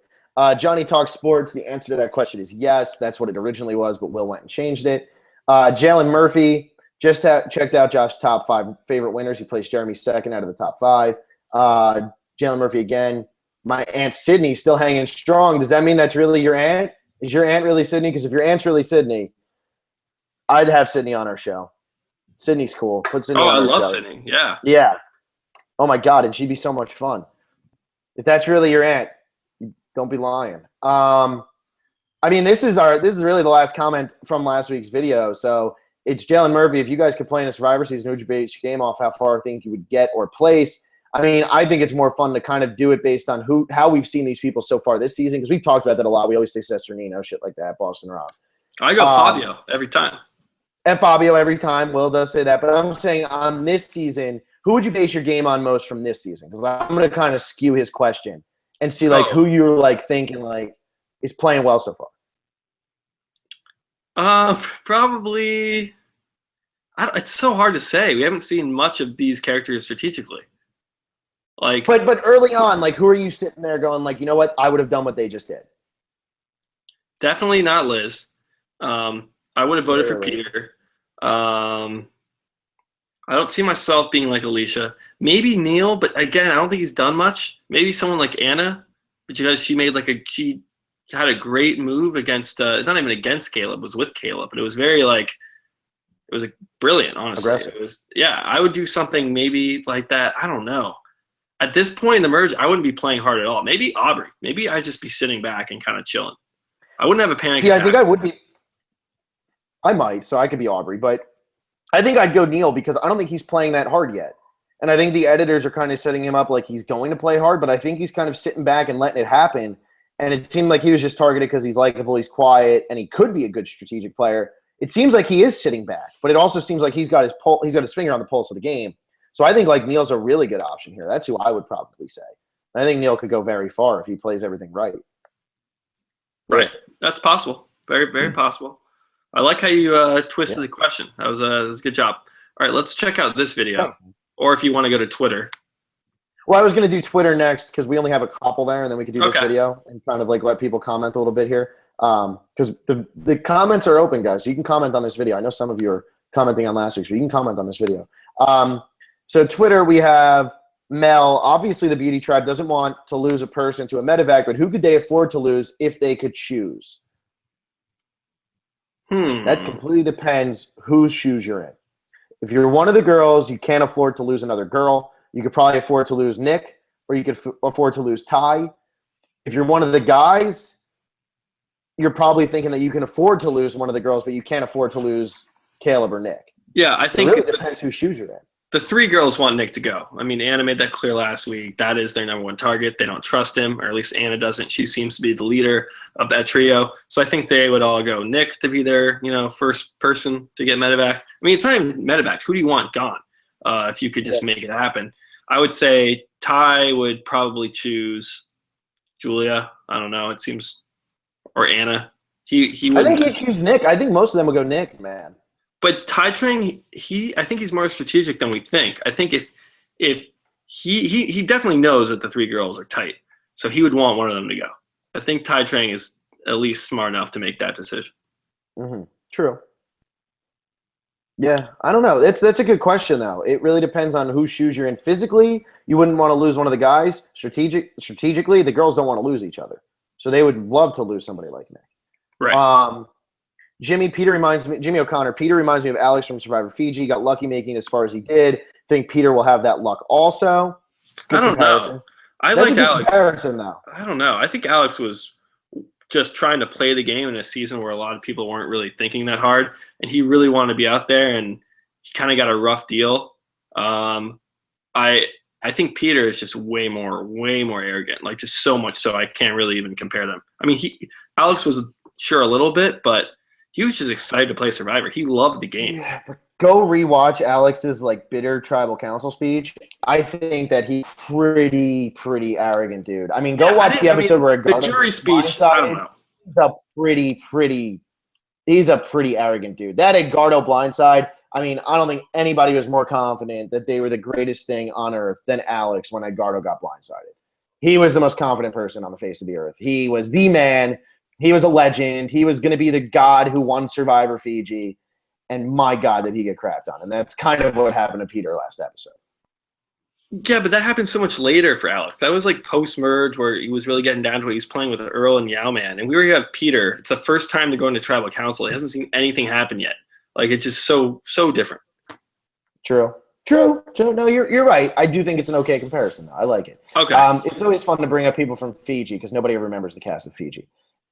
Johnny Talks Sports, the answer to that question is yes. That's what it originally was, but Will went and changed it. Jalen Murphy just checked out Josh's top 5 favorite winners. He placed Jeremy second out of the top 5. Jalen Murphy again. My Aunt Sydney still hanging strong. Does that mean that's really your aunt? Is your aunt really Sydney? Because if your aunt's really Sydney, I'd have Sydney on our show. Sydney's cool. Put Sydney on our show. I love Sydney. Yeah. Yeah. Oh, my God. And she'd be so much fun. If that's really your aunt, don't be lying. I mean, this is really the last comment from last week's video. So it's Jalen Murphy. If you guys could play in a Survivor season, who would you base your game off? How far I think you would get or place? I mean, I think it's more fun to kind of do it based on how we've seen these people so far this season, because we've talked about that a lot. We always say Cesternino, shit like that, Boston Rob. I go Fabio every time. And Fabio every time. Will does say that. But I'm saying on this season, who would you base your game on most from this season? Because I'm going to kind of skew his question and see who you're thinking is playing well so far. Probably. It's so hard to say. We haven't seen much of these characters strategically. But early on, who are you sitting there going, you know what? I would have done what they just did. Definitely not Liz. I would have voted for Peter. I don't see myself being like Alicia. Maybe Neil, but again, I don't think he's done much. Maybe someone like Anna, because she made she had a great move against not even against Caleb, it was with Caleb, but it was very it was brilliant, honestly. Aggressive. It was, yeah, I would do something maybe like that. I don't know. At this point in the merge, I wouldn't be playing hard at all. Maybe Aubrey. Maybe I'd just be sitting back and kind of chilling. I wouldn't have a panic attack. I think I would be. I might, so I could be Aubrey, but I think I'd go Neil because I don't think he's playing that hard yet. And I think the editors are kind of setting him up like he's going to play hard, but I think he's kind of sitting back and letting it happen. And it seemed like he was just targeted because he's likable, he's quiet, and he could be a good strategic player. It seems like he is sitting back, but it also seems like he's got his finger on the pulse of the game. So I think Neil's a really good option here. That's who I would probably say. I think Neil could go very far if he plays everything right. Right. That's possible. Very, very possible. I like how you twisted the question. That was a good job. All right, let's check out this video. Or if you want to go to Twitter. Well, I was going to do Twitter next because we only have a couple there, and then we could do this video and kind of let people comment a little bit here. Because the comments are open, guys. So you can comment on this video. I know some of you are commenting on last week's, but you can comment on this video. So Twitter, we have Mel. Obviously, the Beauty Tribe doesn't want to lose a person to a medevac, but who could they afford to lose if they could choose? That completely depends whose shoes you're in. If you're one of the girls, you can't afford to lose another girl. You could probably afford to lose Nick, or you could afford to lose Ty. If you're one of the guys, you're probably thinking that you can afford to lose one of the girls, but you can't afford to lose Caleb or Nick. Yeah, I think it really depends whose shoes you're in. The 3 girls want Nick to go. I mean, Anna made that clear last week. That is their number one target. They don't trust him, or at least Anna doesn't. She seems to be the leader of that trio. So I think they would all go Nick to be their, first person to get medevac. I mean, it's not even medevac. Who do you want gone if you could just make it happen? I would say Ty would probably choose Julia. I don't know. It seems, or Anna. He I wouldn't. think he'd choose Nick. I think most of them would go Nick, man. But Ty Trang, I think he's more strategic than we think. I think if he definitely knows that the 3 girls are tight, so he would want one of them to go. I think Ty Trang is at least smart enough to make that decision. Mm-hmm. True. Yeah, I don't know. That's a good question, though. It really depends on whose shoes you're in. Physically, you wouldn't want to lose one of the guys. Strategically, the girls don't want to lose each other, so they would love to lose somebody like Nick. Right. Jimmy O'Connor. Peter reminds me of Alex from Survivor Fiji. Got lucky making as far as he did. Think Peter will have that luck also. Good I don't comparison. Know. I That's like a good Alex. Comparison, though. I don't know. I think Alex was just trying to play the game in a season where a lot of people weren't really thinking that hard, and he really wanted to be out there, and he kind of got a rough deal. I think Peter is just way more arrogant, like just so much so I can't really even compare them. I mean, Alex was sure a little bit, but he was just excited to play Survivor. He loved the game. Yeah, but go rewatch Alex's like bitter tribal council speech. I think that he's pretty arrogant, dude. I mean, go watch the episode where the jury speech. I don't know. He's a pretty arrogant dude. That Edgardo blindside. I mean, I don't think anybody was more confident that they were the greatest thing on earth than Alex when Edgardo got blindsided. He was the most confident person on the face of the earth. He was the man. He was a legend. He was going to be the god who won Survivor Fiji. And my God, did he get crapped on. And that's kind of what happened to Peter last episode. Yeah, but that happened so much later for Alex. That was like post-merge where he was really getting down to it. He was playing with Earl and Yao-Man. And we were here at Peter. It's the first time to go into tribal council. He hasn't seen anything happen yet. Like, it's just so different. True. No, you're right. I do think it's an okay comparison, though. I like it. Okay. It's always fun to bring up people from Fiji because nobody ever remembers the cast of Fiji.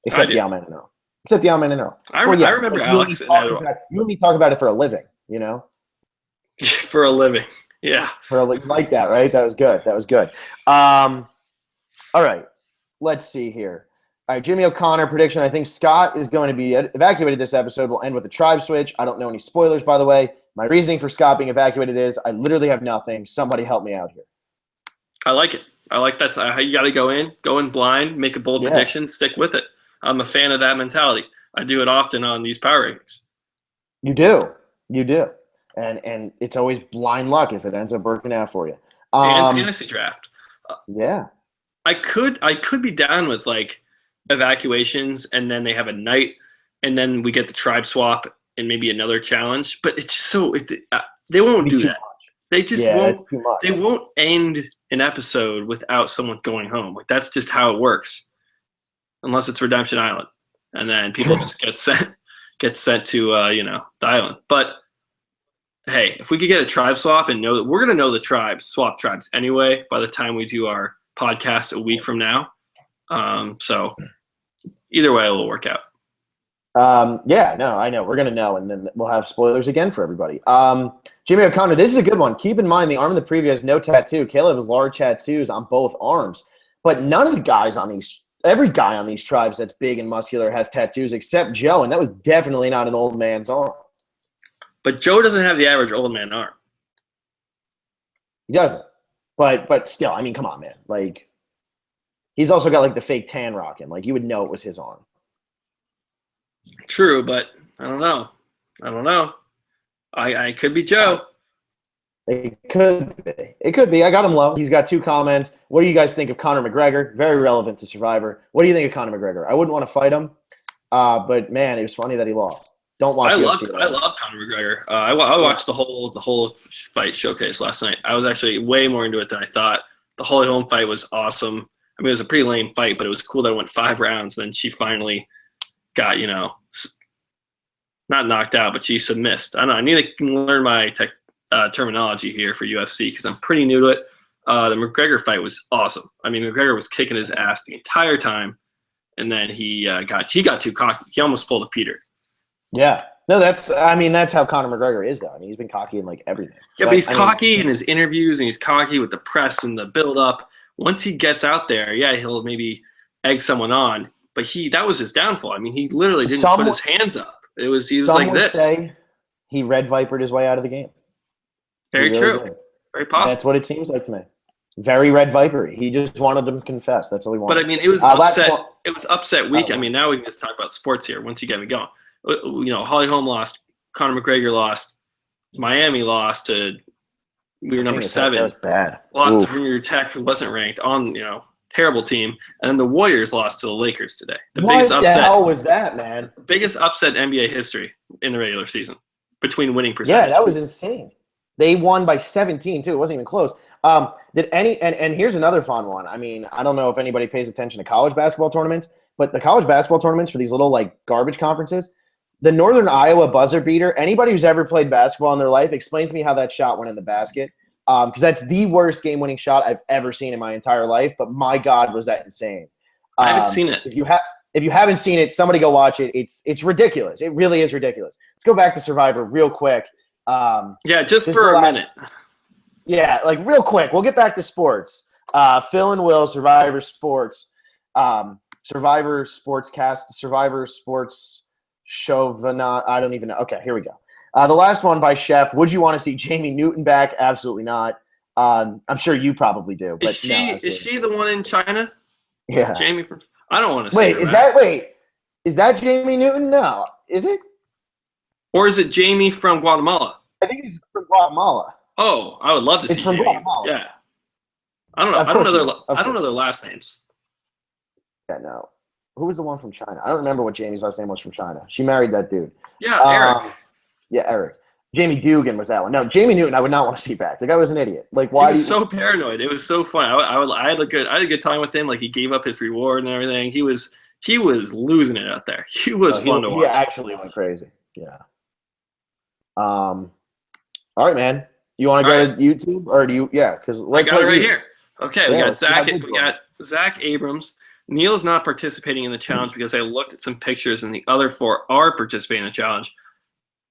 Except Yao-Man and Earl. I remember Alex and Earl. You and me talk about it for a living, you know? For a living, yeah. Like that, right? That was good. All right. Let's see here. All right, Jimmy O'Connor prediction. I think Scott is going to be evacuated this episode. We'll end with a tribe switch. I don't know any spoilers, by the way. My reasoning for Scott being evacuated is I literally have nothing. Somebody help me out here. I like it. I like that. You got to go in blind, make a bold prediction, stick with it. I'm a fan of that mentality. I do it often on these power rankings. You do. And it's always blind luck if it ends up working out for you. And fantasy draft. Yeah. I could be down with like evacuations and then they have a night and then we get the tribe swap and maybe another challenge. But it's so they won't do that. They just won't. They won't end an episode without someone going home. Like that's just how it works. Unless it's Redemption Island, and then people just get sent to the island. But hey, if we could get a tribe swap and know that we're gonna know the tribes, swap tribes anyway by the time we do our podcast a week from now. So either way, it will work out. Yeah, no, I know. We're gonna know, and then we'll have spoilers again for everybody. Jimmy O'Connor, this is a good one. Keep in mind the arm in the preview has no tattoo. Caleb has large tattoos on both arms, but none of the guys on these. Every guy on these tribes that's big and muscular has tattoos except Joe, and that was definitely not an old man's arm. But Joe doesn't have the average old man arm. He doesn't. But still, I mean, come on, man. Like, he's also got, like, the fake tan rocking. Like, you would know it was his arm. True, but I don't know. I could be Joe. It could be. I got him low. He's got 2 comments. What do you guys think of Conor McGregor? Very relevant to Survivor. What do you think of Conor McGregor? I wouldn't want to fight him, but man, it was funny that he lost. Don't watch. I love Conor McGregor. I watched the whole fight showcase last night. I was actually way more into it than I thought. The Holly Holm fight was awesome. I mean, it was a pretty lame fight, but it was cool that it went 5 rounds. Then she finally got not knocked out, but she submissed. I don't know. I need to learn my terminology here for UFC because I'm pretty new to it. The McGregor fight was awesome. I mean, McGregor was kicking his ass the entire time, and then he got too cocky. He almost pulled a Peter. Yeah. No, that's how Conor McGregor is, though. I mean, he's been cocky in like everything. Yeah, but he's cocky in his interviews, and he's cocky with the press and the build-up. Once he gets out there, yeah, he'll maybe egg someone on. But that was his downfall. I mean, he literally didn't put his hands up. He was like this. Say he red vipered his way out of the game. Very true. Very possible. That's what it seems like to me. Very Red Viper-y. He just wanted them to confess. That's all he wanted. But I mean, it was upset. It was upset week. I mean, now we can just talk about sports here. Once you get me going, Holly Holm lost. Conor McGregor lost. Miami lost to. We were number 7. That was bad. Lost to Virginia Tech, who wasn't ranked on. Terrible team. And then the Warriors lost to the Lakers today. Biggest upset. What the hell was that, man? Biggest upset in NBA history in the regular season between winning percentage. Yeah, that was insane. They won by 17 too. It wasn't even close. And here's another fun one. I mean, I don't know if anybody pays attention to college basketball tournaments, but the college basketball tournaments for these little garbage conferences, the Northern Iowa buzzer beater, anybody who's ever played basketball in their life, explain to me how that shot went in the basket. Because that's the worst game-winning shot I've ever seen in my entire life. But my God, was that insane! I haven't seen it. If you haven't seen it, somebody go watch it. It's ridiculous. It really is ridiculous. Let's go back to Survivor real quick. Just for a minute. Yeah, real quick. We'll get back to sports. Phil and Will, Survivor Sports, Survivor Sportscast, Survivor Sports Chauvinot. I don't even know. Okay, here we go. The last one by Chef. Would you want to see Jamie Newton back? Absolutely not. I'm sure you probably do. But is she the one in China? Yeah. Jamie from. I don't want to see her. Is that Jamie Newton? No, is it? Or is it Jamie from Guatemala? I think he's from Guatemala. Oh, I would love to see Jamie. Guatemala. Yeah. I don't know. I don't know their last names. Yeah, no. Who was the one from China? I don't remember what Jamie's last name was from China. She married that dude. Yeah, Eric. Yeah, Eric. Jamie Dugan was that one. No, Jamie Newton, I would not want to see back. The guy was an idiot. Why? He was so paranoid. It was so fun. I had a good time with him. He gave up his reward and everything. He was losing it out there. He was fun to watch. He actually went crazy. Yeah. All right, man. You want to go to YouTube or do you? Yeah, because I got it right here. Okay, we got Zach. We got Zach Abrams. Neil is not participating in the challenge because I looked at some pictures and the other 4 are participating in the challenge.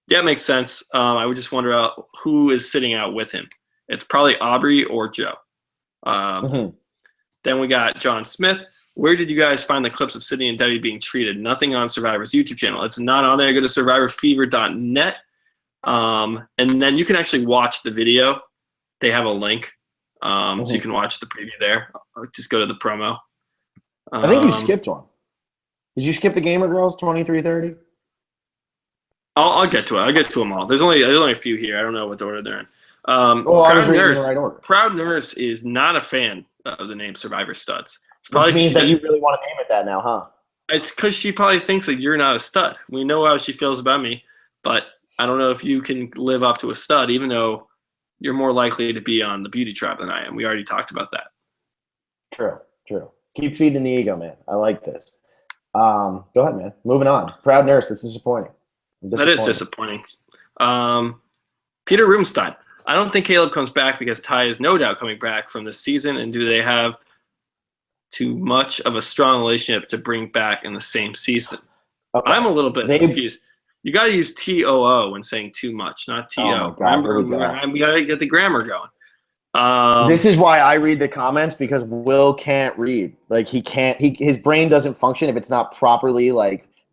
Yeah, it makes sense. I would just wonder who is sitting out with him. It's probably Aubrey or Joe. Then we got John Smith. Where did you guys find the clips of Sydney and Debbie being treated? Nothing on Survivor's YouTube channel. It's not on there. Go to survivorfever.net. And then you can actually watch the video. They have a link. So you can watch the preview there. Just go to the promo. I think you skipped one. Did you skip the Gamer Girls 2330? I'll get to it. I'll get to them all. There's only a few here. I don't know what order they're in. Proud Nurse is not a fan of the name Survivor Studs. Which means that you really want to name it that now, huh? It's because she probably thinks that you're not a stud. We know how she feels about me, but I don't know if you can live up to a stud, even though you're more likely to be on the beauty tribe than I am. We already talked about that. True. Keep feeding the ego, man. I like this. Go ahead, man. Moving on. Proud Nurse. That's disappointing. That is disappointing. Peter Rubenstein. I don't think Caleb comes back because Ty is no doubt coming back from this season. And do they have too much of a strong relationship to bring back in the same season? Okay. I'm a little bit confused. You got to use TOO when saying too much, not TO. Oh Remember, we got to get the grammar going. This is why I read the comments, because Will can't read. His brain doesn't function if it's not properly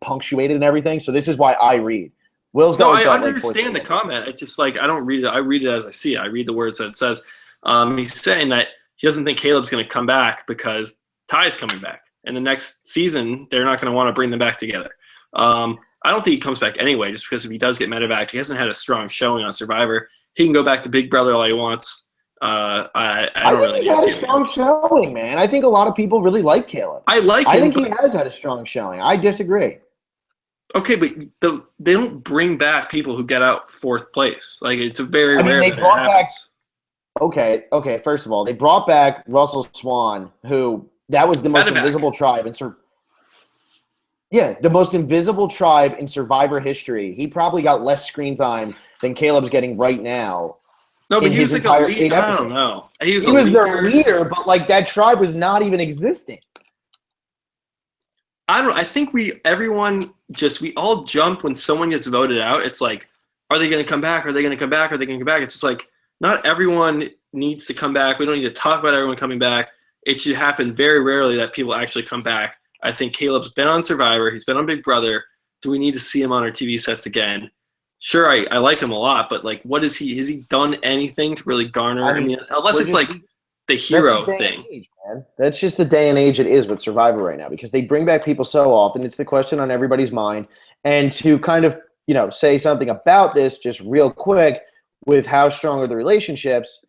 punctuated and everything. So this is why I read. Will's got. No, I understand the comment. It's just I don't read it. I read it as I see it. I read the words that it says. He's saying that he doesn't think Caleb's going to come back because Ty's coming back, and the next season they're not going to want to bring them back together. I don't think he comes back anyway, just because if he does get medevac, he hasn't had a strong showing on Survivor. He can go back to Big Brother all he wants. I don't think he's had a strong showing, man. I think a lot of people really like Caleb. I think he has had a strong showing. I disagree. Okay, but they don't bring back people who get out 4th place. It's a very rare. They brought back. Okay. First of all, they brought back Russell Swan, that was the most invisible tribe in the most invisible tribe in Survivor history. He probably got less screen time than Caleb's getting right now. No, but he was a leader. I don't know. He was their leader, but that tribe was not even existing. I think we all jump when someone gets voted out. It's are they going to come back? Are they going to come back? Are they going to come back? It's just not everyone needs to come back. We don't need to talk about everyone coming back. It should happen very rarely that people actually come back. I think Caleb's been on Survivor. He's been on Big Brother. Do we need to see him on our TV sets again? sure, I like him a lot, but like, what is he? Has he done anything to really garner? I mean, unless it's like the hero thing. Age, man. That's just the day and age it is with Survivor right now, because they bring back people so often. It's the question on everybody's mind. And to kind of, say something about this just real quick with how strong are the relationships,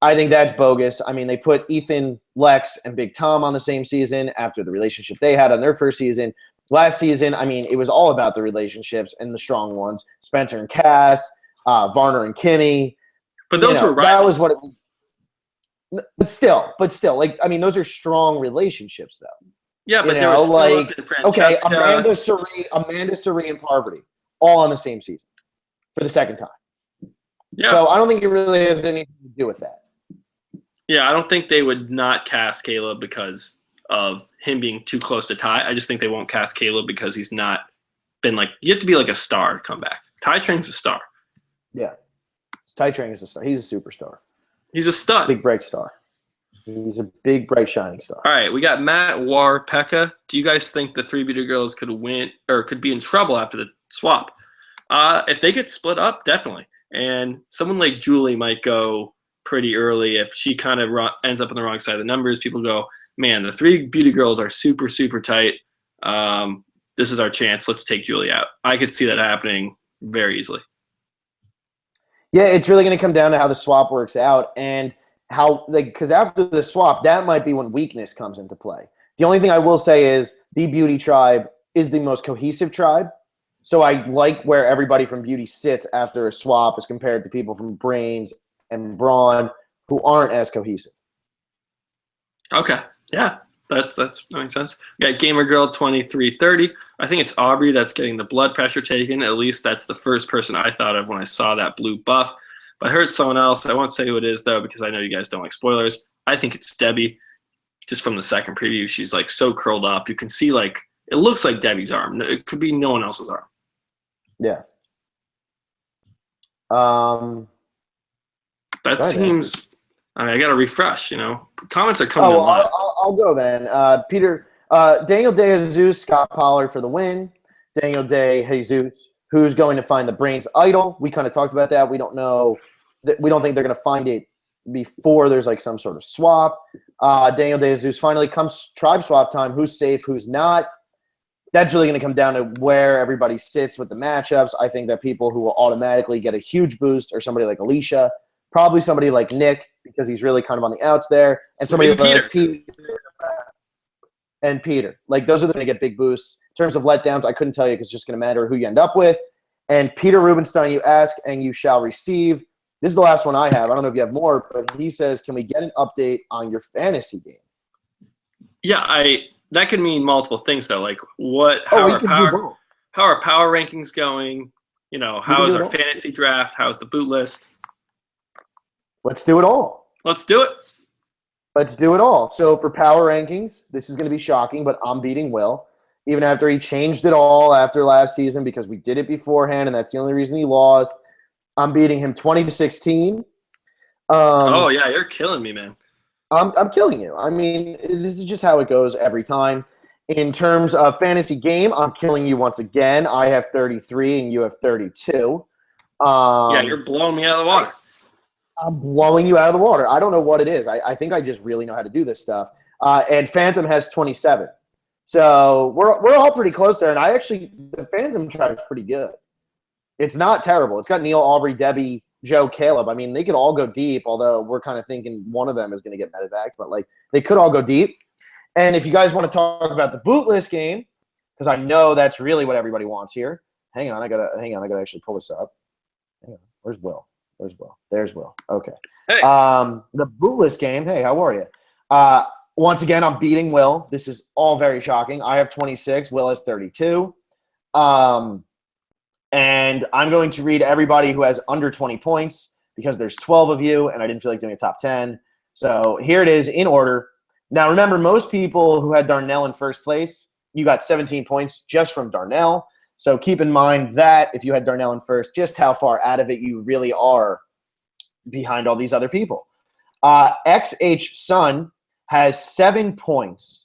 I think that's bogus. I mean, they put Ethan, Lex, and Big Tom on the same season after the relationship they had on their first season. Last season, I mean, it was all about the relationships and the strong ones. Spencer and Cass, Varner and Kimmy. But those were rivals. That was what it was. But still, like, I mean, those are strong relationships, though. Yeah, but there was Philip and Francesca. Okay, Amanda, Suri, and Parvati, all on the same season for the second time. Yeah. So I don't think it really has anything to do with that. Yeah, I don't think they would not cast Caleb because of him being too close to Ty. I just think they won't cast Caleb because he's not been like – you have to be like a star to come back. Ty Train's a star. Yeah. Ty Train is a star. He's a superstar. He's a stud. Big, bright star. He's a big, bright, shining star. All right, we got Matt, War, Pekka. Do you guys think the Three Beauty Girls could win or could be in trouble after the swap? If they get split up, definitely. And someone like Julie might go pretty early. If she kind of ends up on the wrong side of the numbers, people go, man, the Three Beauty Girls are super, super tight. This is our chance. Let's take Julie out. I could see that happening very easily. Yeah, it's really going to come down to how the swap works out and how, like, because after the swap, that might be when weakness comes into play. The only thing I will say is the Beauty tribe is the most cohesive tribe. So I like where everybody from Beauty sits after a swap as compared to people from Brains and Brawn who aren't as cohesive. Okay. Yeah, that makes sense. We got Gamer Girl 2330. I think it's Aubrey that's getting the blood pressure taken. At least that's the first person I thought of when I saw that blue buff. But I heard someone else. I won't say who it is, though, because I know you guys don't like spoilers. I think it's Debbie. Just from the second preview, she's like so curled up. You can see like it looks like Debbie's arm. It could be no one else's arm. Yeah. That seems. I got to refresh. Comments are coming in live. I'll go then. Daniel De Jesus, Scott Pollard for the win. Daniel De Jesus, who's going to find the Brains idol? We kind of talked about that. We don't know. We don't think they're going to find it before there's like some sort of swap. Daniel De Jesus finally comes tribe swap time. Who's safe? Who's not? That's really going to come down to where everybody sits with the matchups. I think that people who will automatically get a huge boost are somebody like Alicia, probably somebody like Nick because he's really kind of on the outs there, and somebody like Peter and Peter. Like those are going to get big boosts. In terms of letdowns, I couldn't tell you because it's just going to matter who you end up with. And Peter Rubenstein, you ask and you shall receive. This is the last one I have. I don't know if you have more, but he says, can we get an update on your fantasy game? Yeah, that could mean multiple things though. Like how are power rankings going? How is our fantasy draft? How's the boot list? Let's do it all. Let's do it. Let's do it all. So for power rankings, this is going to be shocking, but I'm beating Will. Even after he changed it all after last season because we did it beforehand, and that's the only reason he lost. I'm beating him 20-16. Oh, yeah, you're killing me, man. I'm killing you. I mean, this is just how it goes every time. In terms of fantasy game, I'm killing you once again. I have 33 and you have 32. Yeah, you're blowing me out of the water. I'm blowing you out of the water. I don't know what it is. I think I just really know how to do this stuff. And Phantom has 27. So we're all pretty close there. And the Phantom tribe is pretty good. It's not terrible. It's got Neil, Aubrey, Debbie, Joe, Caleb. I mean, they could all go deep, although we're kind of thinking one of them is going to get medevacs. But, like, they could all go deep. And if you guys want to talk about the boot list game, because I know that's really what everybody wants here. Hang on. I gotta actually pull this up. Hang on. Where's Will? There's Will. Okay. Hey. The boot list game. Hey, how are you? Once again, I'm beating Will. This is all very shocking. I have 26. Will has 32. And I'm going to read everybody who has under 20 points because there's 12 of you, and I didn't feel like doing a top 10. So here it is in order. Now, remember, most people who had Darnell in first place, you got 17 points just from Darnell. So keep in mind that if you had Darnell in first, just how far out of it you really are behind all these other people. XH Sun has 7 points.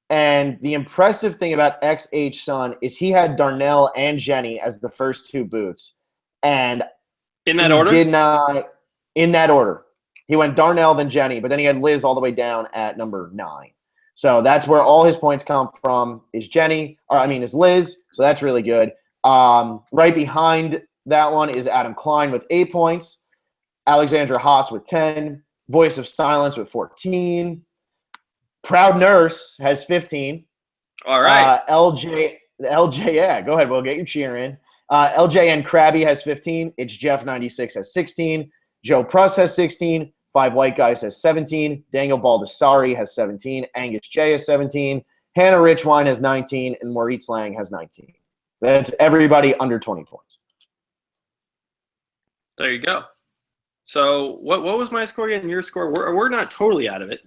And the impressive thing about XH Sun is he had Darnell and Jenny as the first two boots. And In that he order? did not in that order. He went Darnell, then Jenny, but then he had Liz all the way down at number 9. So that's where all his points come from is is Liz. So that's really good. Right behind that one is Adam Klein with 8 points. Alexandra Haas with 10. Voice of Silence with 14. Proud Nurse has 15. All right. LJ, yeah, go ahead. We'll get your cheer in. LJN Krabby has 15. It's Jeff 96 has 16. Joe Pruss has 16. 5 White Guys has 17. Daniel Baldessari has 17. Angus J has 17. Hannah Richwine has 19. And Moritz Lang has 19. That's everybody under 20 points. There you go. So what was my score again? Your score? We're not totally out of it,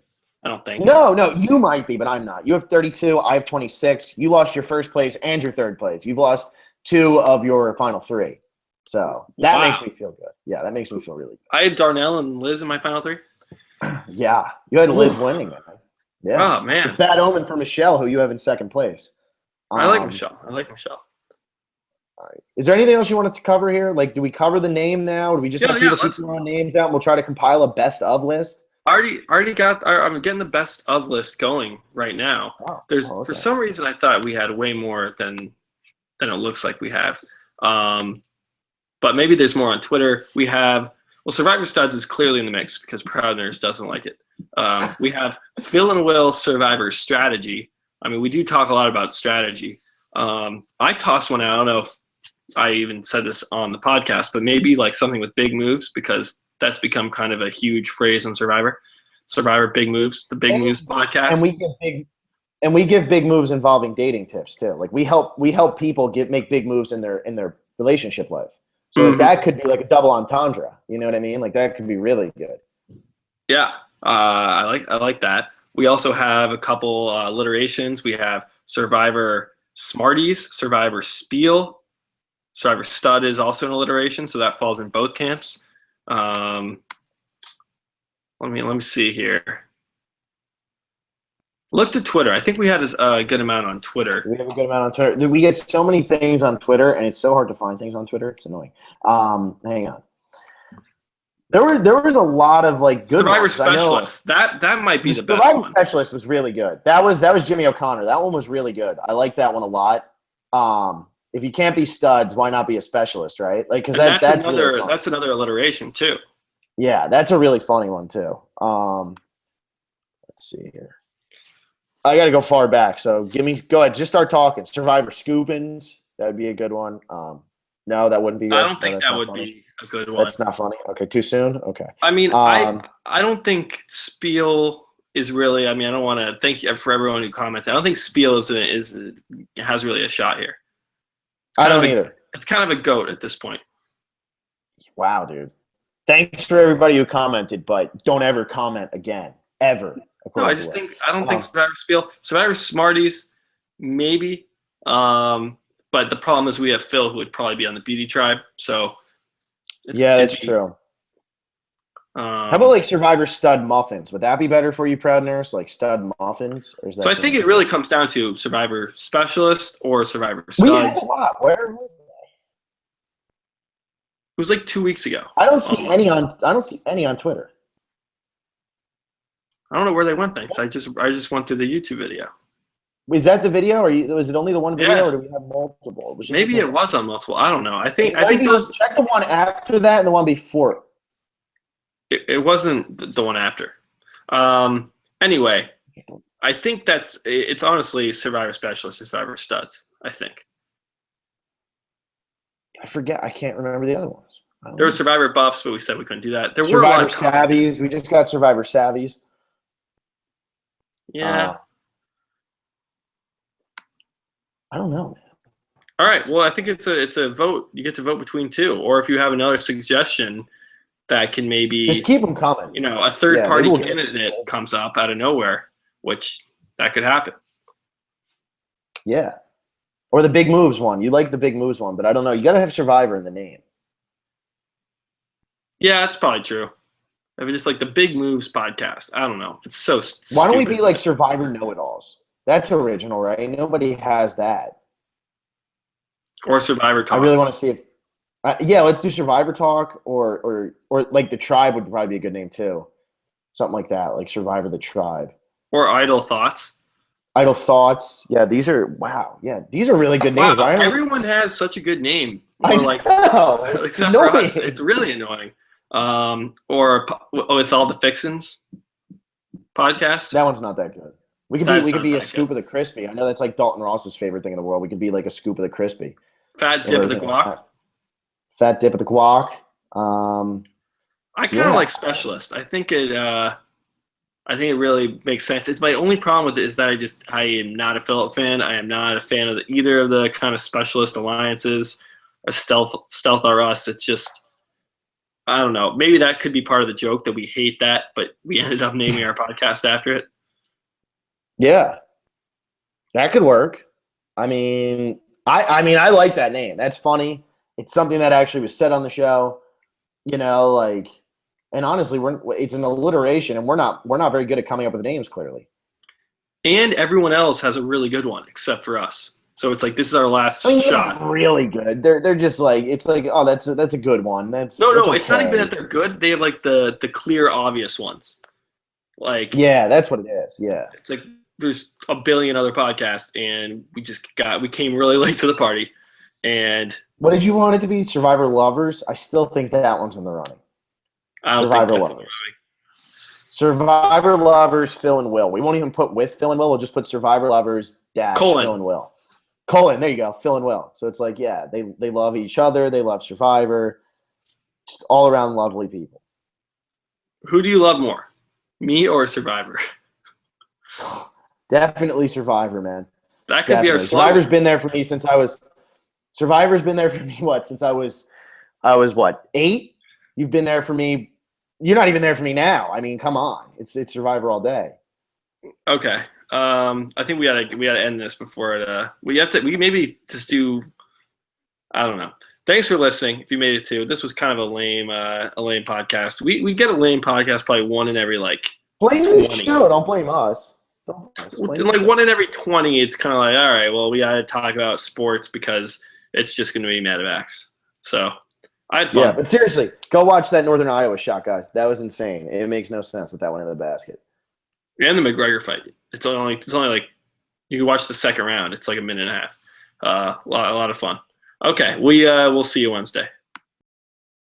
I don't think. No, you might be, but I'm not. You have 32. I have 26. You lost your first place and your third place. You've lost 2 of your final 3. So that makes me feel good. Yeah, that makes me feel really good. I had Darnell and Liz in my final 3. Yeah, you had Liz winning it. Yeah. Oh, man. It's bad omen for Michelle, who you have in second place. I like Michelle. All right. Is there anything else you wanted to cover here? Like, do we cover the name now? Do we just have people keep throwing names out and we'll try to compile a best of list? Already got. I'm getting the best of list going right now. Okay. For some reason I thought we had way more than it looks like we have. But maybe there's more on Twitter. We have Survivor Studs is clearly in the mix because Proud Nurse doesn't like it. We have Phil and Will Survivor Strategy. I mean, we do talk a lot about strategy. I tossed one out. I don't know if I even said this on the podcast, but maybe like something with big moves because that's become kind of a huge phrase on Survivor. Survivor Big Moves, the Big Moves podcast. And we give big moves involving dating tips too. Like we help people make big moves in their relationship life. So that could be like a double entendre. You know what I mean? Like that could be really good. Yeah, I like that. We also have a couple alliterations. We have Survivor Smarties, Survivor Spiel. Survivor Stud is also an alliteration, so that falls in both camps. Let me see here. Look to Twitter. I think we had a good amount on Twitter. We have a good amount on Twitter. We get so many things on Twitter, and it's so hard to find things on Twitter. It's annoying. Hang on. There was a lot of like good Survivor ones. Specialist. That might be the best Survivor one. Specialist was really good. That was Jimmy O'Connor. That one was really good. I like that one a lot. If you can't be studs, why not be a specialist, right? Like because that's another really that's another alliteration too. Yeah, that's a really funny one too. Let's see here. I got to go far back, so go ahead. Just start talking. Survivor Scoopins, that would be a good one. No, that wouldn't be good. I don't think that would be a good one. That's not funny. Okay, too soon? Okay. I mean, I don't think Spiel is really – I mean, I don't want to – thank you for everyone who commented. I don't think Spiel has really a shot here. I don't either. It's kind of a goat at this point. Wow, dude. Thanks for everybody who commented, but don't ever comment again. Ever. No, I don't think Survivor Spiel. Survivor Smarties, maybe. But the problem is we have Phil, who would probably be on the Beauty Tribe. So that's true. How about like Survivor Stud Muffins? Would that be better for you, Proud Nurse? Like Stud Muffins? Or is that I think it really comes down to Survivor Specialist or Survivor Studs. We had a lot. Where were they? It was like 2 weeks ago. I don't see any on Twitter. I don't know where they went. Thanks. I just went through the YouTube video. Was that the video, or was it only the one video, or do we have multiple? Maybe it was on multiple. I don't know. I think those. Check the one after that and the one before. It wasn't the one after. Anyway, I think it's honestly Survivor Specialist, Survivor Studs. I think. I forget. I can't remember the other ones. There were Survivor Buffs, but we said we couldn't do that. There Survivor were a lot of Savvies. We just got Survivor Savvies. Yeah. I don't know, man. All right. Well, I think it's a vote. You get to vote between two, or if you have another suggestion that can maybe just keep them coming. You know, a third party candidate comes up out of nowhere, which that could happen. Yeah. Or the Big Moves one. You like the Big Moves one, but I don't know. You got to have Survivor in the name. Yeah, that's probably true. If it's just like the Big Moves podcast, I don't know. It's so stupid. Why don't we be like Survivor Know-It-Alls? That's original, right? Nobody has that. Or Survivor Talk. I really want to see if Yeah, let's do Survivor Talk or like the Tribe would probably be a good name too. Something like that, like Survivor the Tribe. Or Idle Thoughts. Idle Thoughts. Yeah, these are wow. Yeah, these are really good names. Wow, Why aren't we? everyone has such a good name. I Or like, know. It's except for us, annoying. it's really annoying. Or with all the fixins podcast. That one's not that good. That's We could not be a that good. scoop of the crispy. I know that's like Dalton Ross's favorite thing in the world. We could be like a scoop of the crispy. Fat dip of the guac. Fat dip of the guac. I kind of Yeah. like specialist. I think it. I think it really makes sense. It's my only problem with it is that I am not a Philip fan. I am not a fan of either of the kind of specialist alliances, or stealth or us. It's just I don't know. Maybe that could be part of the joke that we hate that, but we ended up naming our podcast after it. Yeah. That could work. I mean, I like that name. That's funny. It's something that actually was said on the show. You know, like, and honestly, it's an alliteration, and we're not very good at coming up with names. Clearly, And everyone else has a really good one except for us. So it's like this is our last I mean, shot. they're really good. They're just like it's like oh that's a good one. That's It's not okay. even that they're good. They have like the clear obvious ones. Like Yeah, that's what it is. Yeah. it's like there's a billion other podcasts, and we came really late to the party, and What did you want it to be? Survivor Lovers? I still think that one's in the running. I don't Survivor think that's Lovers. Survivor Lovers, Phil and Will. We won't even put with Phil and Will. We'll just put Survivor Lovers dash Colon. Phil and Will. Colon, there you go. Phil and Will. So it's like, yeah, they love each other. They love Survivor. Just all around lovely people. Who do you love more, me or Survivor? Definitely Survivor, man. That could be our Definitely. slogan. Survivor's been there for me since I was. Survivor's been there for me. What? Since I was what 8? You've been there for me. You're not even there for me now. I mean, come on. It's Survivor all day. Okay. I think we gotta end this before it. We maybe just do. I don't know. Thanks for listening. If you made it to this was kind of a lame podcast. We get a lame podcast probably one in every like Blame the 20. show. Don't blame us. Like one in every 20. It's kind of like all right. Well, we gotta talk about sports because it's just gonna be medevacs. So I had fun. Yeah, but seriously, go watch that Northern Iowa shot, guys. That was insane. It makes no sense that went in the basket. And the McGregor fight. It's only like you can watch the second round. It's like a minute and a half. A lot of fun. Okay, we'll see you Wednesday.